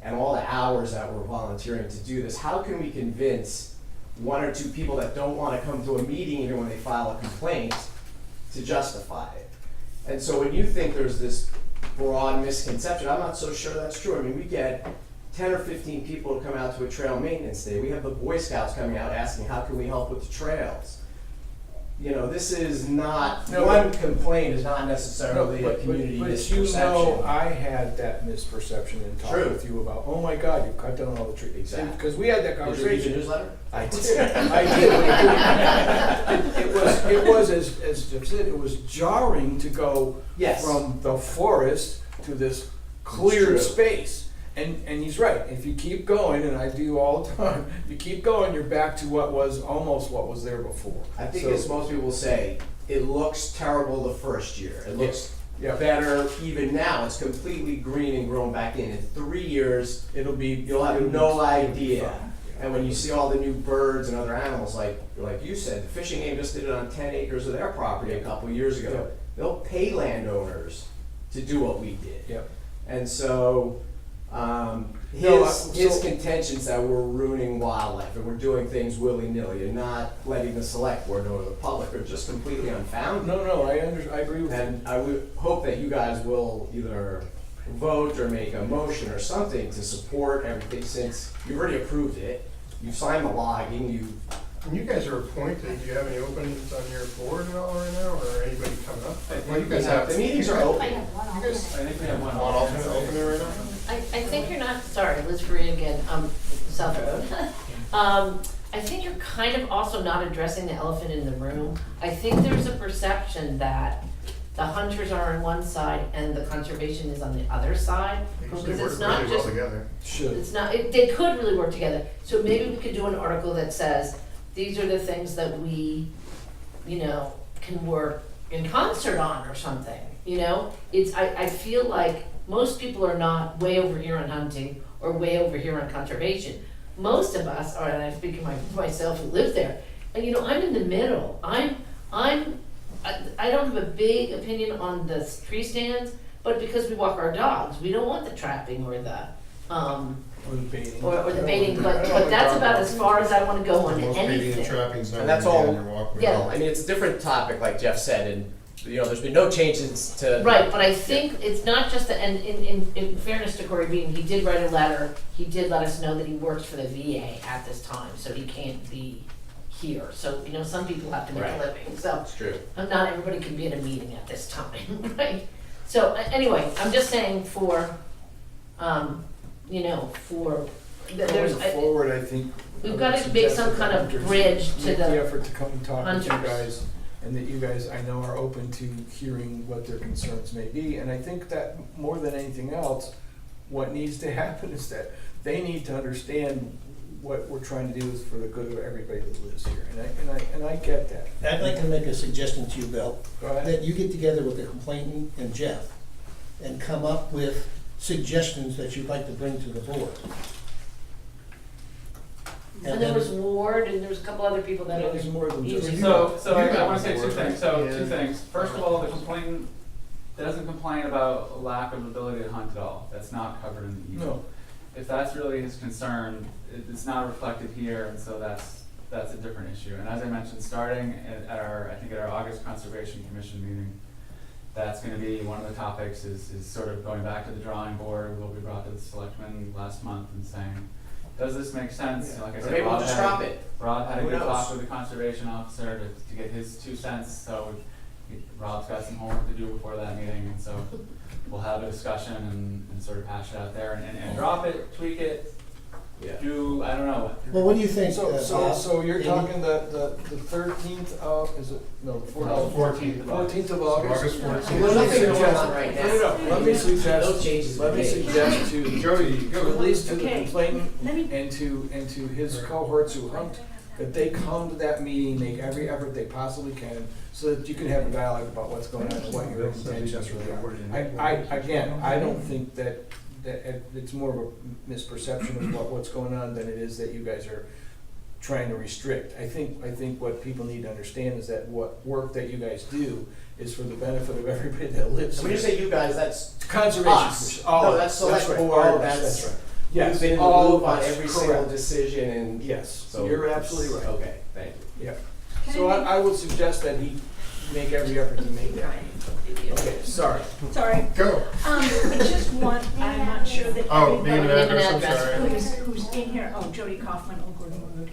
and all the hours that we're volunteering to do this, how can we convince 1 or 2 people that don't want to come to a meeting even when they file a complaint to justify it? And so when you think there's this broad misconception, I'm not so sure that's true. I mean, we get 10 or 15 people to come out to a trail maintenance day. We have the Boy Scouts coming out asking, how can we help with the trails? You know, this is not, one complaint is not necessarily a community misperception. But you know, I had that misperception and talked with you about, oh my God, you cut down all the trees. Exactly. Because we had that Did you read conversation. the newsletter? I did. I did. It was as Jim said, it was jarring to go from the forest to this cleared space. And he's right. If you keep going, and I do all the time, you keep going, you're back to what was there before. I think as most people will say, it looks terrible the first year. It looks better even now. It's completely green and grown back in. In 3 years, you'll have no idea. And when you see all the new birds and other animals, like you said, the fishing game just did it on 10 acres of their property a couple of years ago. They'll pay landowners to do what we did. And so his contentions that we're ruining wildlife and we're doing things willy-nilly and not letting the select board know to the public are just completely unfounded. No, I agree with you. And I would hope that you guys will either vote or make a motion or something to support everything, since you've already approved it. You've signed the logging, you've And you guys are appointed, do you have any openings on your board at all right now, or anybody coming up? Well, you guys have. The meetings are open. You guys, I think we have one one alternate open there right now? I think you're not, sorry, Liz Faria again, South Road. I think you're kind of also not addressing the elephant in the room. I think there's a perception that the hunters are on one side and the conservation is on the other side. They Because usually it's work not really well just, together. Should. it's not, they could really work together. So maybe we could do an article that says, these are the things that we, can work in concert on or something, I feel like most people are not way over here on hunting or way over here on conservation. Most of us are, and I speak of myself who lives there, and I'm in the middle. I don't have a big opinion on the tree stands, but because we walk our dogs, we don't want the trapping or the, Or the baiting. or the baiting, but that's about as far as I wanna go on Most baiting and anything. trapping's not And that's gonna be all- on your walkway. Yeah. No, I mean, it's a different topic, like Jeff said, and, there's been no changes to. Right, but I think it's not just, and in fairness to Corey Bean, he did write a letter, he did let us know that he works for the VA at this time, so he can't be here. So, some people have to make a Right. living, so It's true. not everybody can be at a meeting at this time, right? So, anyway, I'm just saying for, there's, Going forward, I think. we've I gotta would make suggest some that kind of hunters bridge to make the effort to come and talk with you hunters. guys, and that you guys, I know, are open to hearing what their concerns may be. And I think that more than anything else, what needs to happen is that they need to understand what we're trying to do is for the good of everybody that lives here. And I get that. I'd like to make a suggestion to you, Bill, Go ahead. that you get together with the complainant and Jeff and come up with suggestions that you'd like to bring to the board. and there was Ward, and there's a couple other people that There's more than just. Easy. So You I got wanna say the two board, things, right? so Yeah. two things. First of all, the complainant doesn't complain about lack of ability to hunt at all. That's not covered in the email. No. If that's really his concern, it's not reflected here, and so that's a different issue. And as I mentioned, starting at our August Conservation Commission meeting, that's gonna be one of the topics is sort of going back to the drawing board. Will be brought to the selectmen last month and saying, does this make sense? Like I Or said, maybe we'll just had- drop it. Rob had a Who good knows? talk with the conservation officer to get his 2 cents, so Rob's got some homework to do before that meeting, and so we'll have a discussion and sort of hash it out there and drop it, tweak it, Yeah. I don't know. Well, what do you think, So, Bob? so you're Amy? talking the 13th of, is it, no, the 14th? 14th of August. 14th of August. August 14th. Let me There's nothing going suggest- on right now. No, let me No suggest, changes let me made. suggest to, Jody, to go. at least to the Okay. complainant Let me, and to his cohorts who hunt, that they come to that meeting, make every effort they possibly can, so that you can have a dialogue about what's going on and what your intentions really are. I don't think that it's more of a misperception of what's going on than it is that you guys are trying to restrict. I think what people need to understand is that what work that you guys do is for the benefit of everybody that lives And here. when you say you guys, that's Conservation us. Commission. All No, of that's us. select right. board, All of us. that's, right. you've Yes, been in the all loop of on us. every single Correct. decision and. Yes, So you're it's- absolutely right. Okay, thank you. Yeah. Can So I make- I would suggest that he make every effort to make that. Okay, sorry. sorry, Go. just one, I'm not sure that Oh, name and everybody address, I'm sorry. who's in here, Jody Kaufman, Old Gordon Road,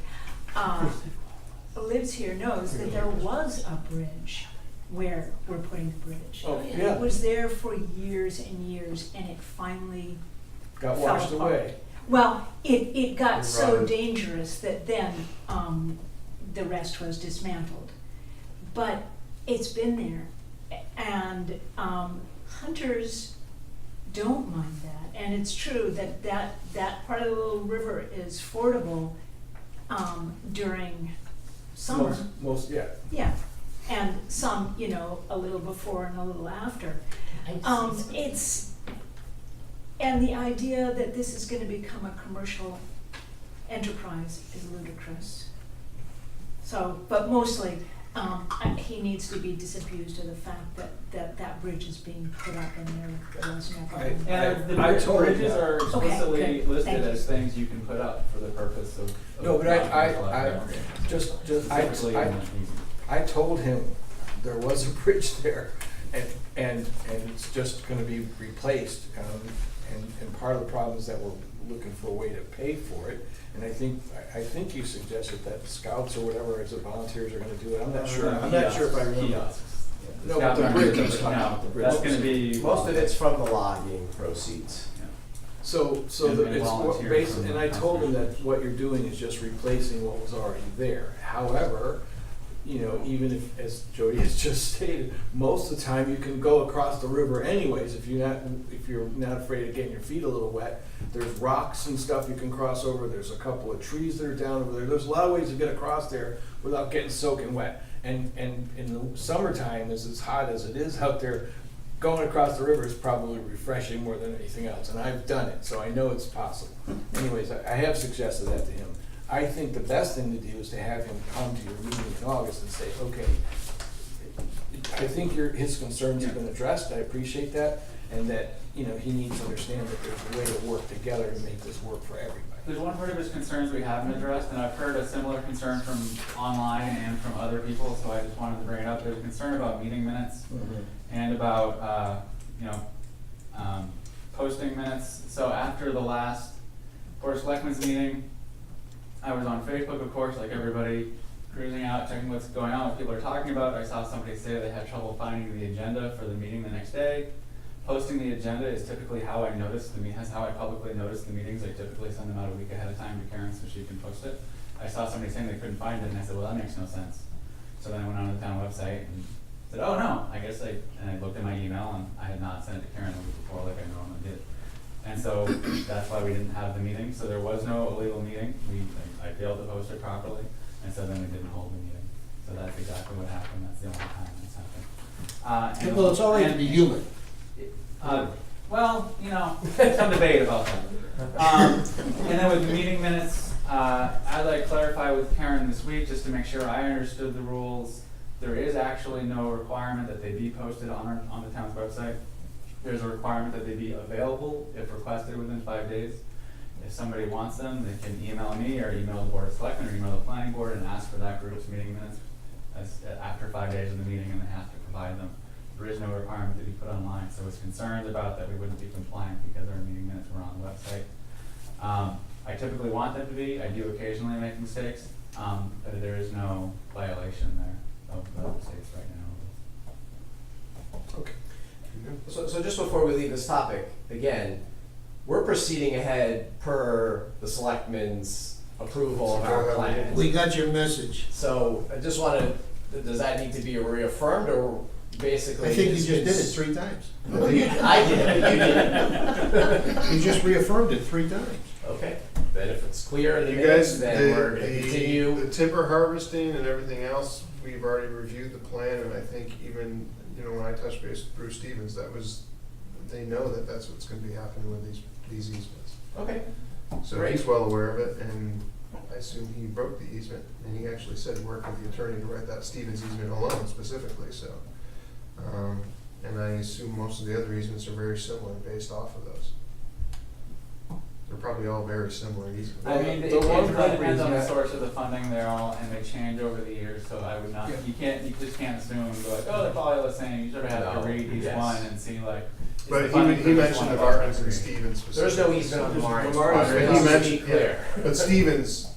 lives here knows that there was a bridge where we're putting the bridge. Oh, yeah. It was there for years and years, and it finally Got fell washed apart. away. Well, it got It so rotted. dangerous that then the rest was dismantled. But it's been there, and hunters don't mind that. And it's true that part of the little river is fordable during summer. Most, yeah. Yeah, and some, a little before and a little after. And the idea that this is gonna become a commercial enterprise is ludicrous. So, but mostly, he needs to be disabused of the fact that bridge is being put up and there was never. And the I told him bridges that. are Okay, explicitly good. listed Thank you. as things you can put up for the purpose of. No, but I Specifically in the easement. I told him there was a bridge there, and it's just gonna be replaced, and part of the problem is that looking for a way to pay for it. And I think you suggested that scouts or whatever, as the volunteers are gonna do it, I'm not sure if I remember. Kiosks. No, but the bridge, he's talking No, about the bridge. that's gonna be. Most of it's from the logging proceeds. So And it's what volunteers basic, from and the I told him conservation. that what you're doing is just replacing what was already there. However, you know, even if, as Jody has just stated, most of the time you can go across the river anyways, if you're not afraid of getting your feet a little wet. There's rocks and stuff you can cross over, there's a couple of trees that are down over there, there's a lot of ways to get across there without getting soaking wet. And in the summertime, as hot as it is out there, going across the river is probably refreshing more than anything else, and I've done it, so I know it's possible. Anyways, I have suggested that to him. I think the best thing to do is to have him come to your meeting in August and say, okay, I think his concerns have been addressed, I appreciate that, and that, you know, he needs to understand that there's a way to work together to make this work for everybody. There's one part of his concerns we haven't addressed, and I've heard a similar concern from online and from other people, so I just wanted to bring it up. There's a concern about meeting minutes and about, posting minutes. So after the last Board of Selectmen's meeting, I was on Facebook, of course, like everybody, cruising out, checking what's going on, what people are talking about. I saw somebody say they had trouble finding the agenda for the meeting the next day. Posting the agenda is typically how I notice that's how I publicly notice the meetings. I typically send them out a week ahead of time to Karen so she can post it. I saw somebody saying they couldn't find it, and I said, well, that makes no sense. So then I went on the town website and said, oh no, I guess and I looked at my email, and I had not sent it to Karen the week before like I normally did. And so that's why we didn't have the meeting. So there was no illegal meeting. I failed to post it properly, and so then we didn't hold the meeting. So that's exactly what happened. That's the only time that's happened. Well, it's all right to be human. Well, you know, some debate about that. And then with the meeting minutes, as I clarified with Karen this week, just to make sure I understood the rules, there is actually no requirement that they be posted on the town's website. There's a requirement that they be available if requested within 5 days. If somebody wants them, they can email me or email the Board of Selectmen or email the Planning Board and ask for that group's meeting minutes after 5 days of the meeting, and they have to provide them. There is no requirement to be put online, so it's concerns about that we wouldn't be compliant because our meeting minutes were on the website. I typically want them to be. I do occasionally make mistakes, but there is no violation there of the mistakes right now. Okay. So just before we leave this topic, again, we're proceeding ahead per the selectmen's approval of our plan. We got your message. So I just wanna, does that need to be reaffirmed, or basically? I think you just did it 3 times. I did, but you didn't. You just reaffirmed it 3 times. Okay, then if it's clear in the You minutes, guys, then we're gonna continue. the timber harvesting and everything else, we've already reviewed the plan, and I think even, you know, when I touched base with Bruce Stevens, they know that that's what's gonna be happening with these easements. Okay. So Great. he's well aware of it, and I assume he broke the easement, and he actually said he worked with the attorney to write that Stevens easement alone specifically, so. And I assume most of the other easements are very similar based off of those. They're probably all very similar easements. I mean, The it one really property depends is on the not- source of the funding they're all, and they change over the years, so I would not, Yeah. you just can't assume and go like, oh, they're probably the same. You sort of have No, to read each yes. one and see like, is the But funding he for this mentioned one the above Martins and grade? Stevens specifically. There's no easement on the Martins. Martins. But he Let's mentioned, be clear. but Stevens,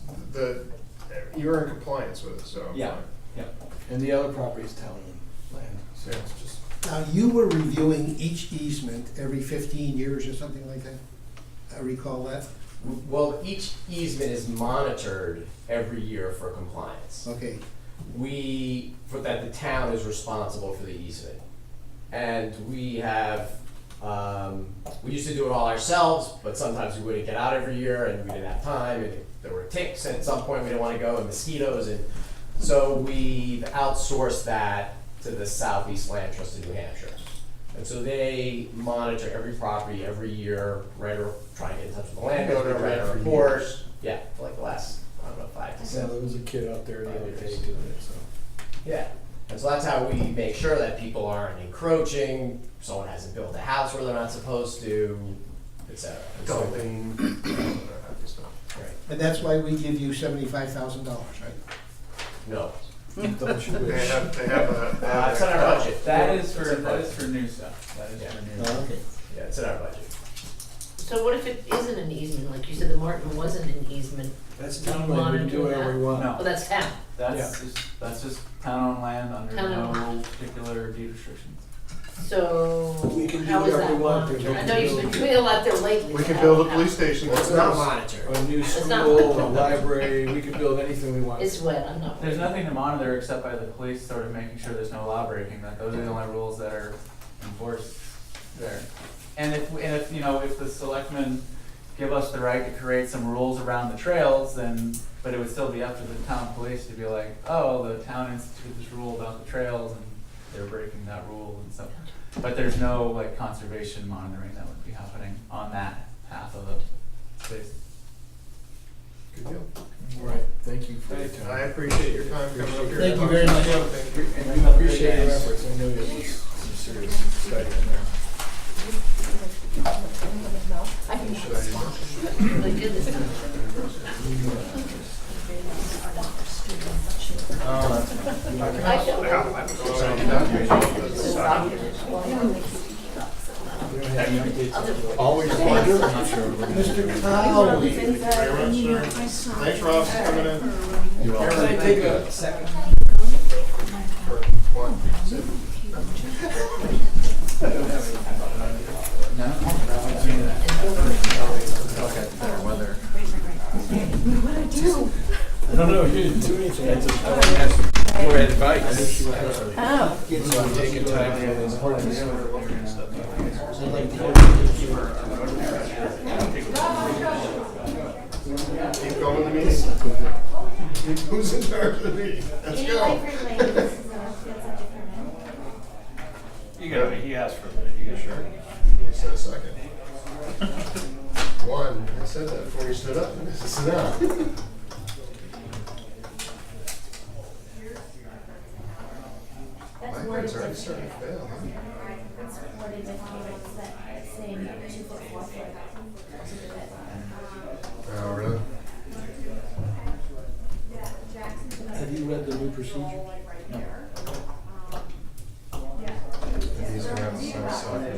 you're in compliance with it, so. I'm Yeah. fine. And the other property is town land, so it's just. Now, you were reviewing each easement every 15 years or something like that? I recall that. Well, each easement is monitored every year for compliance. Okay. That the town is responsible for the easement. And we have, we used to do it all ourselves, but sometimes we wouldn't get out every year and we didn't have time, and there were ticks, and at some point we didn't wanna go, and mosquitoes, and so we outsourced that to the Southeast Land Trust in New Hampshire. And so they monitor every property every year, try to get in touch with the landowner, write a report. Yeah, for like the last, I don't know, 5 to 7. Yeah, there was a kid out there the other day doing it, so. Yeah, and so that's how we make sure that people aren't encroaching, someone hasn't built a house where they're not supposed to, et cetera. And so- Dumping, all that happy stuff. Right. And that's why we give you $75,000, right? No. Don't you They wish? have a. It's in our budget. That is It's in for budget. new stuff. That is Yeah. for new. Oh, okay. Yeah, it's in our budget. So what if it isn't an easement, like you said, the Martin wasn't an easement? That's Do you town land, we can do monitor whatever that? we want. No. Oh, that's town. That's just town-owned land under Town-owned. no particular deed restrictions. So We can do how is whatever that we want. monitored? There's I no know you've been control. doing a lot there lately. We but could I build a don't know. police station. It's not monitored. A new It's not- school, a library, we could build anything we want. It's wet, I'm not. There's nothing to monitor except by the police sort of making sure there's no law breaking, that those are the only rules that are enforced there. And if, you know, if the selectmen give us the right to create some rules around the trails, then, but it would still be up to the town police to be like, oh, the town instituted this rule about the trails and they're breaking that rule and stuff. But there's no like conservation monitoring that would be happening on that half of the space. Good deal. All right, thank you for your I time. appreciate your time coming up here. Thank you very much. Thank you. And we appreciate your efforts, I know it was some serious study in there. I can Should I do this? really good this time. I Always a pleasure. Mr. Cowley. Very much, sir. Thanks, Rob, for coming in. You're Can I take a second? For one. I don't know, you didn't do anything, I just, I asked for advice. Oh. So I'm taking time for this. Keep going to the meeting. Who's in charge of the meeting? Let's In go. Lightford Lane, this is a subject permit. You got it, he asked for a minute, you got Sure. You said a second. One, I said that before you stood up. Sit down. That's My worded mind's already different. starting to fail, huh? It's worded differently, it's that same 2 foot, 4 foot. Oh, really? Have you read the new procedure? He's gonna have to sign a second.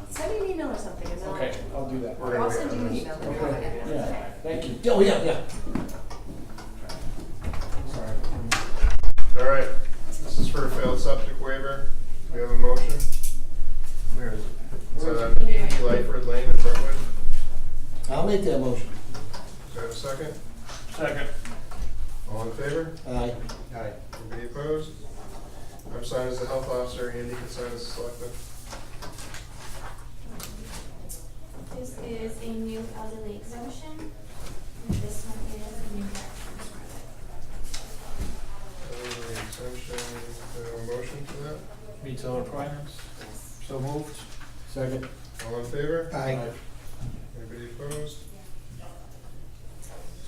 Send me an email or something, and Okay, I'll do that. We're gonna I'll wait send you on an this. email. Okay, yeah, thank you. Oh, yeah, yeah. All right, this is for a failed septic waiver. We have a motion. Where is it? It's on 80 Lightford Lane in Brentwood. I'll make that motion. Do I have a second? Second. All in favor? Aye. Aye. Anybody opposed? I'm signed as the health officer, Andy can sign as the selectman. This is a new elderly exemption, and this one is a new veterans credit. Exemption, do I have a motion for that? Meets all requirements? So moved? Second. All in favor? Aye. Anybody opposed?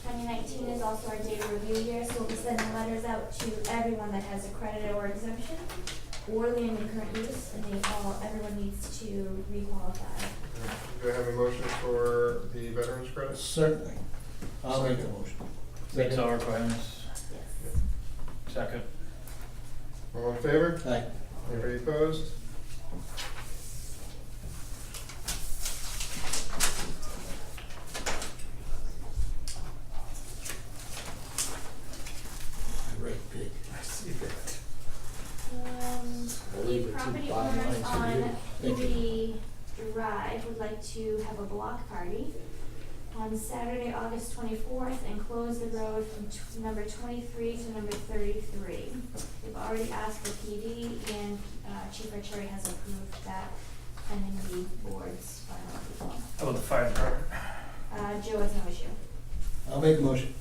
2019 is also our data review year, so we'll be sending letters out to everyone that has a credit or exemption or land in current use, and everyone needs to requalify. Do I have a motion for the veterans credit? Certainly. I'll make the motion. Meets all requirements? Yes. Second. All in favor? Aye. Anybody opposed? I write big. I see that. The Believe it, property two bottom owners lines for on you. Thank you. Liberty Drive would like to have a block party on Saturday, August 24th, and close the road from number 23 to number 33. They've already asked for PD, and Chief Cherry has approved that, pending the board's final approval. How about the fire department? Joe has no issue. I'll make the motion.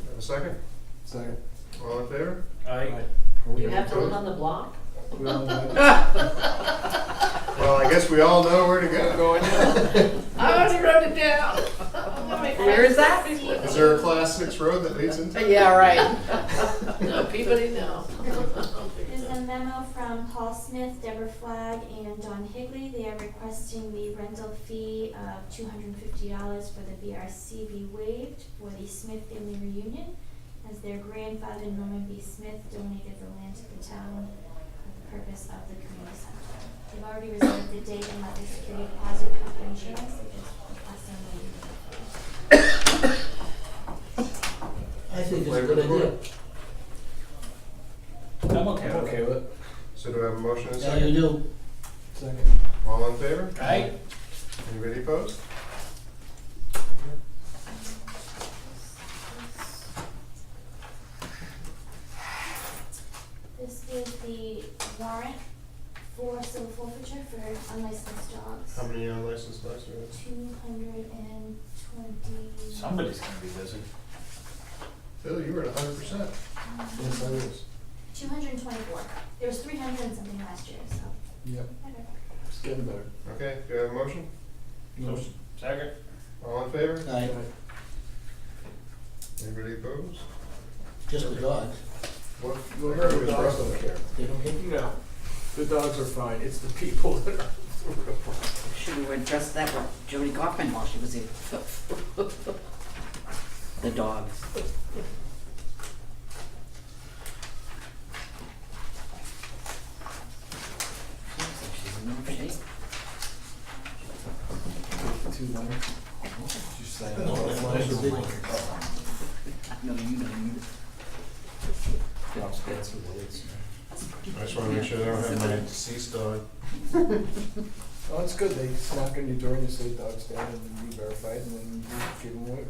Have a second? Second. All in favor? Aye. You have to live on the block? Well, I guess we all know where to go. I already wrote it down. Where is that? Is there a class 6 road that leads into? Yeah, right. No, Peabody, no. There's a memo from Paul Smith, Deborah Flagg, and Don Higley. They are requesting the rental fee of $250 for the BRC be waived for the Smith family reunion, as their grandfather Norman B. Smith donated the land to the town for the purpose of the community center. They've already reserved the date and let the security deposit come for insurance, so just request them. I think it's a good idea. I'm okay I'm with okay it. with it. So do I have a motion and a Yeah, second? you do. Second. All in favor? Aye. Anybody opposed? This is the warrant for civil forfeiture for unlicensed dogs. How many unlicensed dogs are there? 220. Somebody's gonna be busy. Phil, you were at 100%. Yes, I is. 224. There was 300 and something last year, so. Yep, better. it's getting better. Okay, do I have a motion? Motion. Second? All in favor? Aye. Anybody opposed? Just the dogs. What? Well, the dogs don't care. They don't get No, the dogs are fine, it's the people that are the real problem. Should we address that with Jody Kaufman while she was here? The dogs. She's in no shape. Too long. You say No, that. that's why it's a big one. No, you know, you. Dogs, cats, and dogs. I just wanna make sure they don't have my deceased dog. Oh, it's good, they knock on your door and you say dog's dead and you verify it and then you give them away.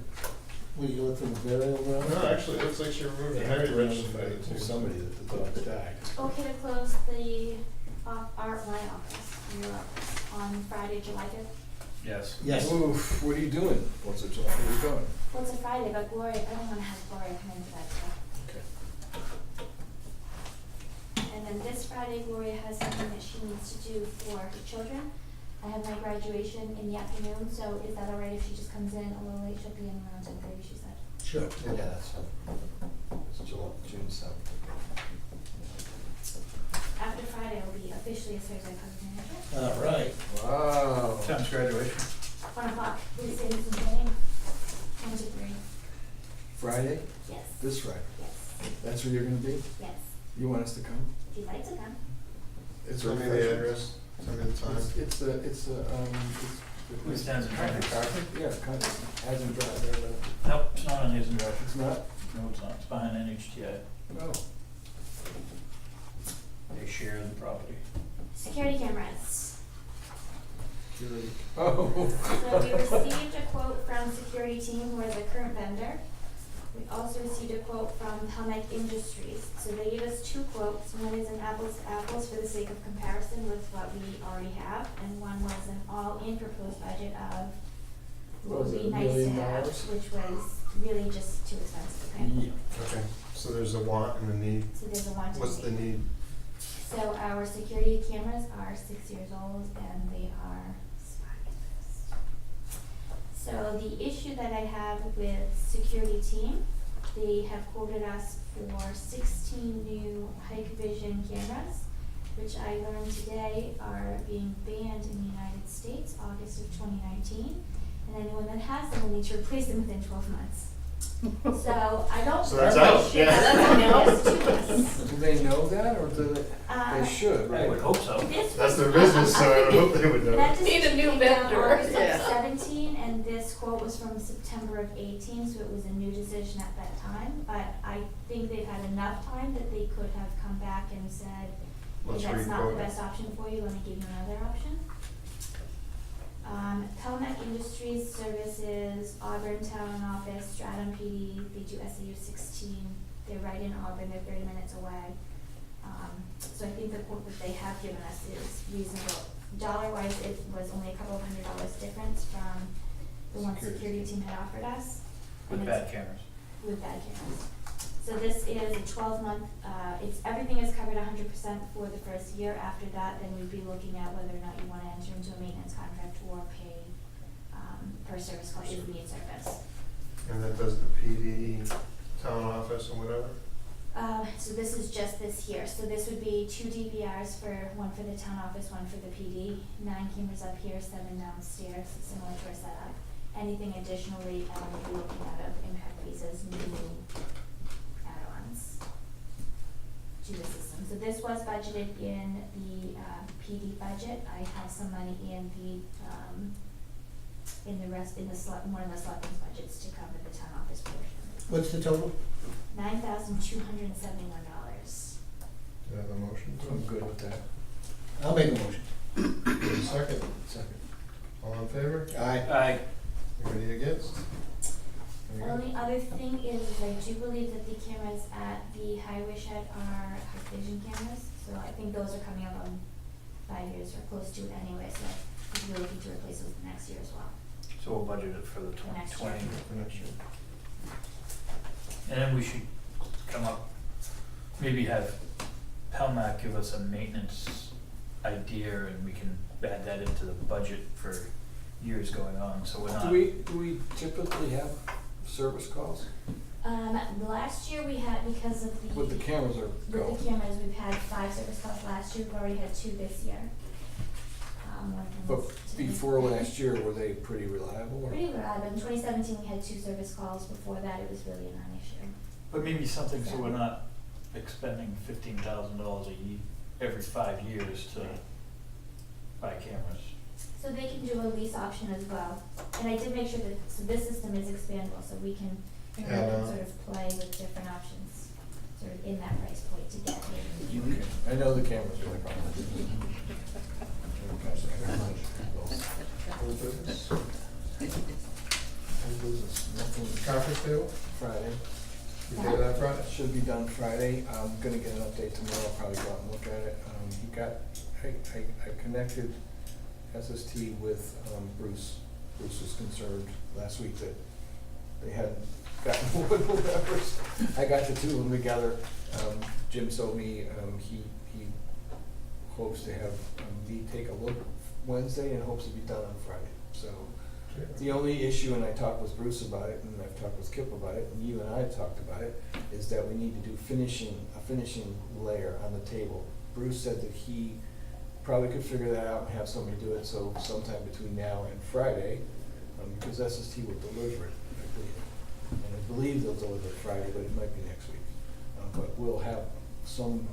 Will you look for the burial ground? No, actually, it looks like she removed the heavy register. To somebody that the dog's died. Okay to close the my office, your office, on Friday, July 5th. Yes. Yes. Oof, what are you doing? What's it, July, where are you going? Well, it's a Friday, but Gloria, I don't wanna have Gloria come in for that stuff. Okay. And then this Friday, Gloria has something that she needs to do for her children. I have my graduation in the afternoon, so is that all right if she just comes in a little late? She'll be in around 10:30, she said. Sure. Yeah, that's fine. It's June 7th. After Friday, I'll be officially a certified project manager. All right. Wow. Time's graduation. 1 o'clock, please say this in training. 1 to 3. Friday? Yes. This Friday? Yes. That's where you're gonna be? Yes. You want us to come? If you'd like to come. Send me the address, send me the time. It's East Hampton Drive. Yeah, kind of, Hazen Drive, there, but Nope, it's not on Hazen Drive. it's not? No, it's not. It's behind NHTI. Oh. They share the property. Security cameras. Security. Oh. So we received a quote from Security Team, who are the current vendor. We also received a quote from Hampshire Industries. So they gave us 2 quotes. One is an apples to apples for the sake of comparison with what we already have, and one was an all-in proposed budget of what Was would it be $1 nice to million? have, which was really just too expensive, okay? Yeah. Okay, so there's a want and a need. So there's a want and What's the need. need? So our security cameras are 6 years old and they are spy-based. So the issue that I have with Security Team, they have quoted us for 16 new Hikvision cameras, which I learned today are being banned in the United States, August of 2019. And anyone that has them will need to replace them within 12 months. So I don't. So that's out, Sure, yeah. that's a no, it's 2 months. Do they know that, or do they? They should, I right? would hope so. This That's was- their business, so I would hope they would know. That Need a new decision came down vendor. August of Yeah. 17, and this quote was from September of 18, so it was a new decision at that time. But I think they've had enough time that they could have come back and said, hey, Let's that's not the re-quote it. best option for you, let me give you another option. Pelmac Industries services Auburn Town Office, Stratham PD, they do SAU 16, they're right in Auburn, they're 30 minutes away. So I think the quote that they have given us is reasonable. Dollar-wise, it was only a couple of $100 difference from the one Security Team had offered us. With and bad cameras. with bad cameras. So this is a 12-month, everything is covered 100% for the first year. After that, then we'd be looking at whether or not you want to enter into a maintenance contract or pay per service call if you need service. And that does the PD, town office and whatever? So this is just this here. So this would be 2 DVRs, one for the town office, one for the PD, 9 cameras up here, 7 downstairs, similar to our setup. Anything additionally, we'll be looking at of impact visas, new add-ons. to the system. So this was budgeted in the PD budget. I have some money in the rest, in the one of the selectmen's budgets to cover the town office portion. What's the total? $9,271. Do I have a motion? I'm good with that. I'll make a motion. Second. Second. All in favor? Aye. Anybody against? The only other thing is I do believe that the cameras at the highway shed are vision cameras, so I think those are coming up on 5 years or close to it anyway, so we're looking to replace those next year as well. So we'll budget it for the Next year. 2020. For next year. And then we should come up, maybe have Pelmac give us a maintenance idea and we can add that into the budget for years going on, so we're not. Do we typically have service calls? Last year we had, because of the. With the cameras are go. With the cameras, we've had 5 service calls last year, we've already had 2 this year. One of them But was today. before last year, were they pretty reliable? Or? Pretty reliable. In 2017, we had 2 service calls. Before that, it was really a non-issue. But maybe something so we're not expending $15,000 a year, every 5 years to buy cameras. So they can do a lease option as well. And I did make sure that, so this system is expandable, so we can sort of play with different options, sort of in that price point to get it. Okay. I know the cameras are the problem. Old business? Old business, nothing, conference table? Friday. We did that Friday? Should be done Friday. I'm gonna get an update tomorrow. I'll probably go out and look at it. I connected SST with Bruce. Bruce was concerned last week that they hadn't gotten more members. I got the 2 of them together. Jim told me he hopes to have me take a look Wednesday and hopes to be done on Friday. So the only issue, and I talked with Bruce about it, and I've talked with Kip about it, and you and I have talked about it, is that we need to do a finishing layer on the table. Bruce said that he probably could figure that out and have somebody do it, so sometime between now and Friday, because SST will deliver it, I believe. And I believe they'll deliver it Friday, but it might be next week. But we'll have some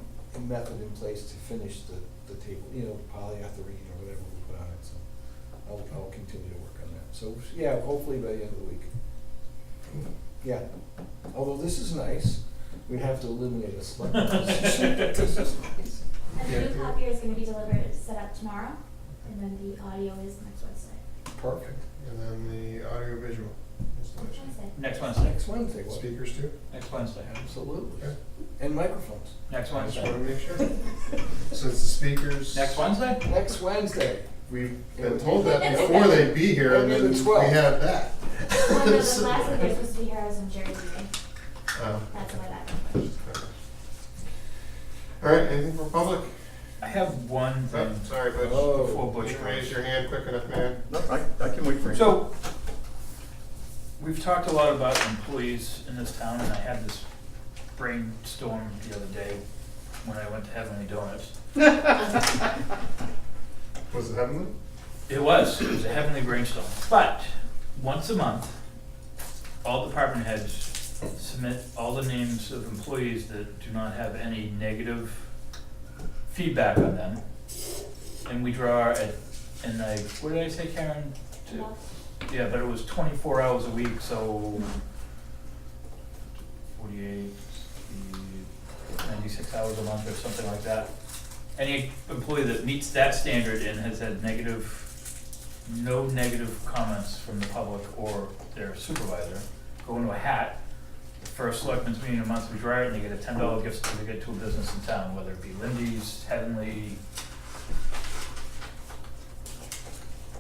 method in place to finish the table, polyethylene or whatever we put on it, so I'll continue to work on that. So, yeah, hopefully by the end of the week. Yeah, although this is nice, we'd have to eliminate a select. This is nice. And the new copier is going to be delivered, set up tomorrow, and then the audio is next Wednesday. Perfect. And then the audio visual installation. Next Wednesday. Next Wednesday. What? Speakers too? Next Wednesday. Absolutely. Okay. And microphones. Next I just Wednesday. wanna make sure. So it's the speakers. Next Wednesday? Next Wednesday. We've been told that before they'd be here and then we have that. Well, no, the last one they're supposed to be here was in Jersey. Oh. That's why that. All right, anything for public? I have one Oh, thing sorry, Butch. before Butch You goes. raise your hand quick enough, man. No, I can wait for you. So, we've talked a lot about employees in this town, and I had this brainstorm the other day when I went to Heavenly Donuts. Was it heavenly? It was a heavenly brainstorm. But, once a month, all department heads submit all the names of employees that do not have any negative feedback on them. And we draw what did I say, Karen? Yeah, but it was 24 hours a week, so 48, 96 hours a month or something like that. Any employee that meets that standard and has had no negative comments from the public or their supervisor, go into a hat. The first selectmen's meeting a month, we draw it, and they get a $10 gift certificate to a business in town, whether it be Lindy's, Heavenly,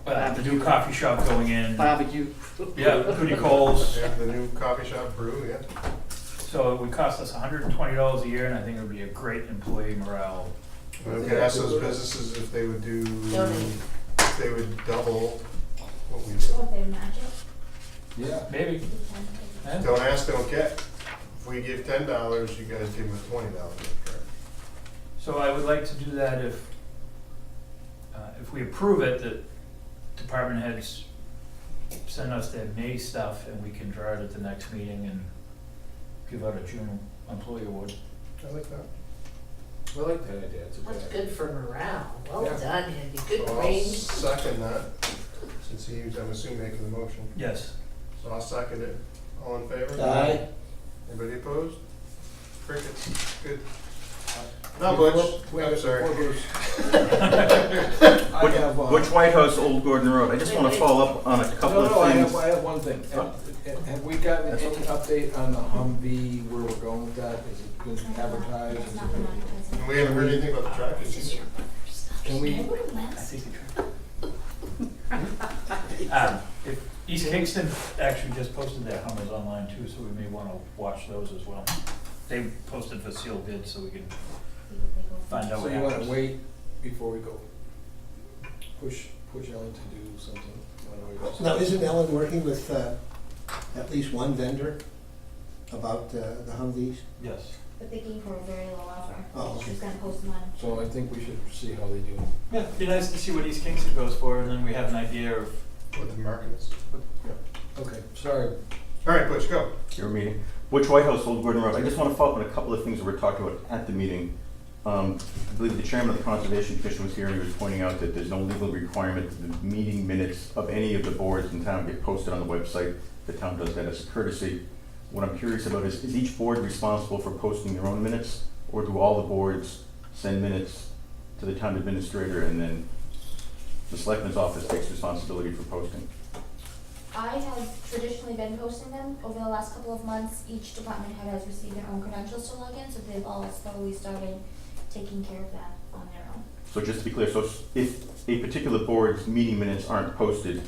the new coffee shop going in. Barbecue. Yeah, Goody Cole's. Yeah, the new coffee shop brew, yeah. So it would cost us $120 a year, and I think it would be a great employee morale. We could ask those businesses if they would if they would double what we do. Or if they match it. Yeah. Maybe. Yeah. Don't ask, don't get. If we give $10, you guys give them a $20 gift card. So I would like to do that if we approve it, that department heads send us their May stuff and we can draw it at the next meeting and give out a June employee award. I like that. I like that idea, it's a good That's idea. good for morale. Well Yeah. done, Andy. Good So I'll range. second that, since he's, I'm assuming, making the motion. Yes. So I'll second it. All in favor? Aye. Anybody opposed? Crickets, good. Now, Butch, I'm sorry. I have, Butch White House, Old Gordon Road. I just want to follow up on a couple of things. I have one thing. Have we gotten any update on the Humvee, where we're going with that? Is it been advertised? It's Is not it- been advertised. And we haven't heard anything about the tractor either. Can we, If East Kingston actually just posted their Hummers online too, so we may wanna watch those as well. They posted for sealed bid, so we can find out so what you wanna happens. wait before we go? Push Ellen to do something? Wanna wait? Now, isn't Ellen working with at least one vendor about the Humvees? Yes. But they gave her a very low offer. Oh, She okay. was gonna post them on. So I think we should see how they do. Yeah, it'd be nice to see what East Kingston goes for, and then we have an idea of. What the market is. Okay, sorry. All right, Butch, go. Your meeting. Butch White House, Old Gordon Road. I just want to follow up on a couple of things that were talked about at the meeting. I believe the chairman of the Conservation Commission was here, and he was pointing out that there's no legal requirement that the meeting minutes of any of the boards in town get posted on the website. The town does that as a courtesy. What I'm curious about is each board responsible for posting their own minutes, or do all the boards send minutes to the town administrator and then the selectman's office takes responsibility for posting? I have traditionally been posting them. Over the last couple of months, each department head has received their own credentials to log in, so they've all slowly started taking care of that on their own. So just to be clear, so if a particular board's meeting minutes aren't posted,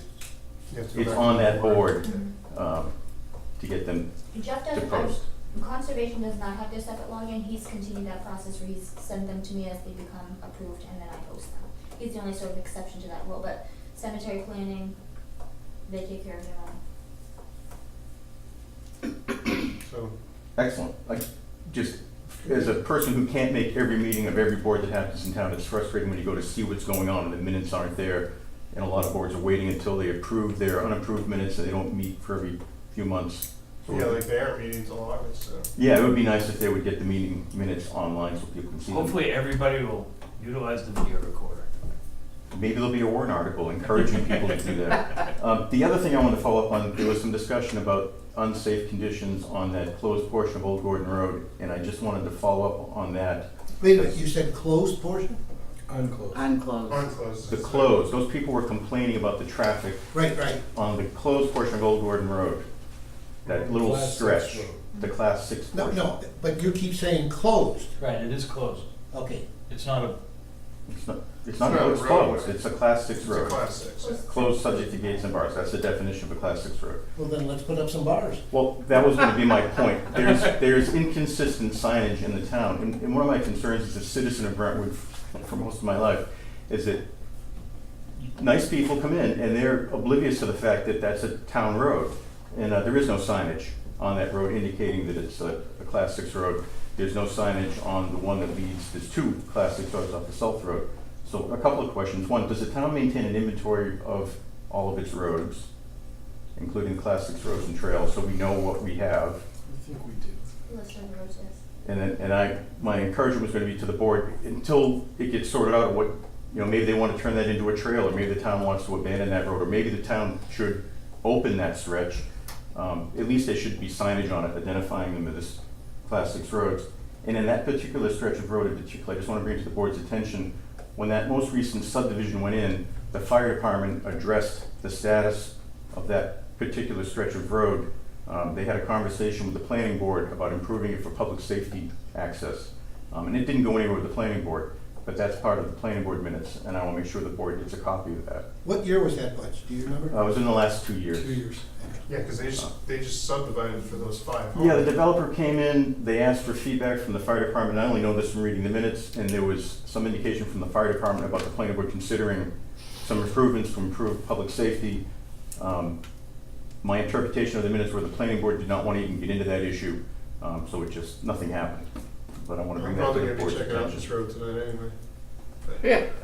You have to go it's back on to the that board to get them Jeff to doesn't post. Conservation does not have their separate login. He's continued that process where he's sent them to me as they become approved, and then I post them. He's the only sort of exception to that rule, but cemetery planning, they take care of their own. So, Excellent. Just as a person who can't make every meeting of every board that happens in town, it's frustrating when you go to see what's going on and the minutes aren't there. And a lot of boards are waiting until they approve their unapproved minutes and they don't meet for every few months. So yeah, like they aren't meeting till August, so. yeah, it would be nice if they would get the meeting minutes online so people can see them. Hopefully, everybody will utilize the video recorder. Maybe there'll be a warrant article encouraging people to do that. The other thing I wanted to follow up on, there was some discussion about unsafe conditions on that closed portion of Old Gordon Road, and I just wanted to follow up on that. Wait a minute, you said closed portion? Unclosed. Unclosed. Unclosed. The closed, those people were complaining about the traffic Right, right. on the closed portion of Old Gordon Road. That little Class 6 stretch, road. the class 6 No, portion. no, but you keep saying closed. Right, it is closed. Okay. It's not a, It's not, it's It's not, not a it's roadway. closed, it's a class 6 It's a road. class 6. Yeah. Closed subject to gates and bars, that's the definition of a class 6 road. Well, then let's put up some bars. Well, that was gonna be my point. There's inconsistent signage in the town, and one of my concerns as a citizen of Brentwood for most of my life is that nice people come in and they're oblivious to the fact that that's a town road. And there is no signage on that road indicating that it's a class 6 road. There's no signage on the one that leads, there's 2 class 6 roads off the South Road. So a couple of questions. One, does the town maintain an inventory of all of its roads, including class 6 roads and trails, so we know what we have? I think we do. List of roads, yes. And my encouragement was gonna be to the board, until it gets sorted out what, maybe they wanna turn that into a trail, or maybe the town wants to abandon that road, or maybe the town should open that stretch. At least there should be signage on it identifying them as class 6 roads. And in that particular stretch of road in particular, I just wanna bring to the board's attention, when that most recent subdivision went in, the fire department addressed the status of that particular stretch of road. They had a conversation with the planning board about improving it for public safety access. And it didn't go anywhere with the planning board, but that's part of the planning board minutes, and I will make sure the board gets a copy of that. What year was that, Butch? Do you remember? It was in the last 2 years. 2 years. Yeah, because they just subdivided for those 5 homes. Yeah, the developer came in, they asked for feedback from the fire department. I only know this from reading the minutes, and there was some indication from the fire department about the planning board considering some improvements to improve public safety. My interpretation of the minutes were the planning board did not want to even get into that issue, so it just, nothing happened. But I want to I'm bring that to probably the gonna be board's checking out this attention. road tonight anyway.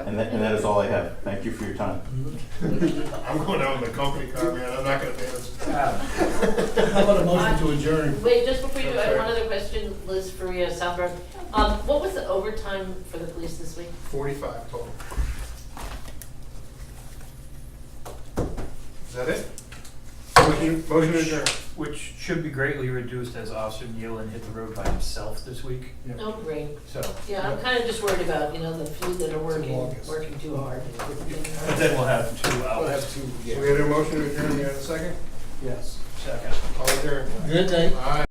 And that is all I have. Thank you for your time. I'm going out in the company car, man, I'm not gonna dance. How about a motion to adjourn? Wait, just before you do, I have Sorry. one other question, Liz Faria, South Road. What was the overtime for the police this week? 45 total. Is that it? Motion to adjourn. Which should be greatly reduced as Officer Nealon hit the road by himself this week, Oh, great. so. Yeah, I'm kinda just worried about, the few that are working longest. too hard. But then we'll have 2 hours. We'll have two, So we had a motion to adjourn, you have a second? yes. Second. All adjourned. Good night. Aye.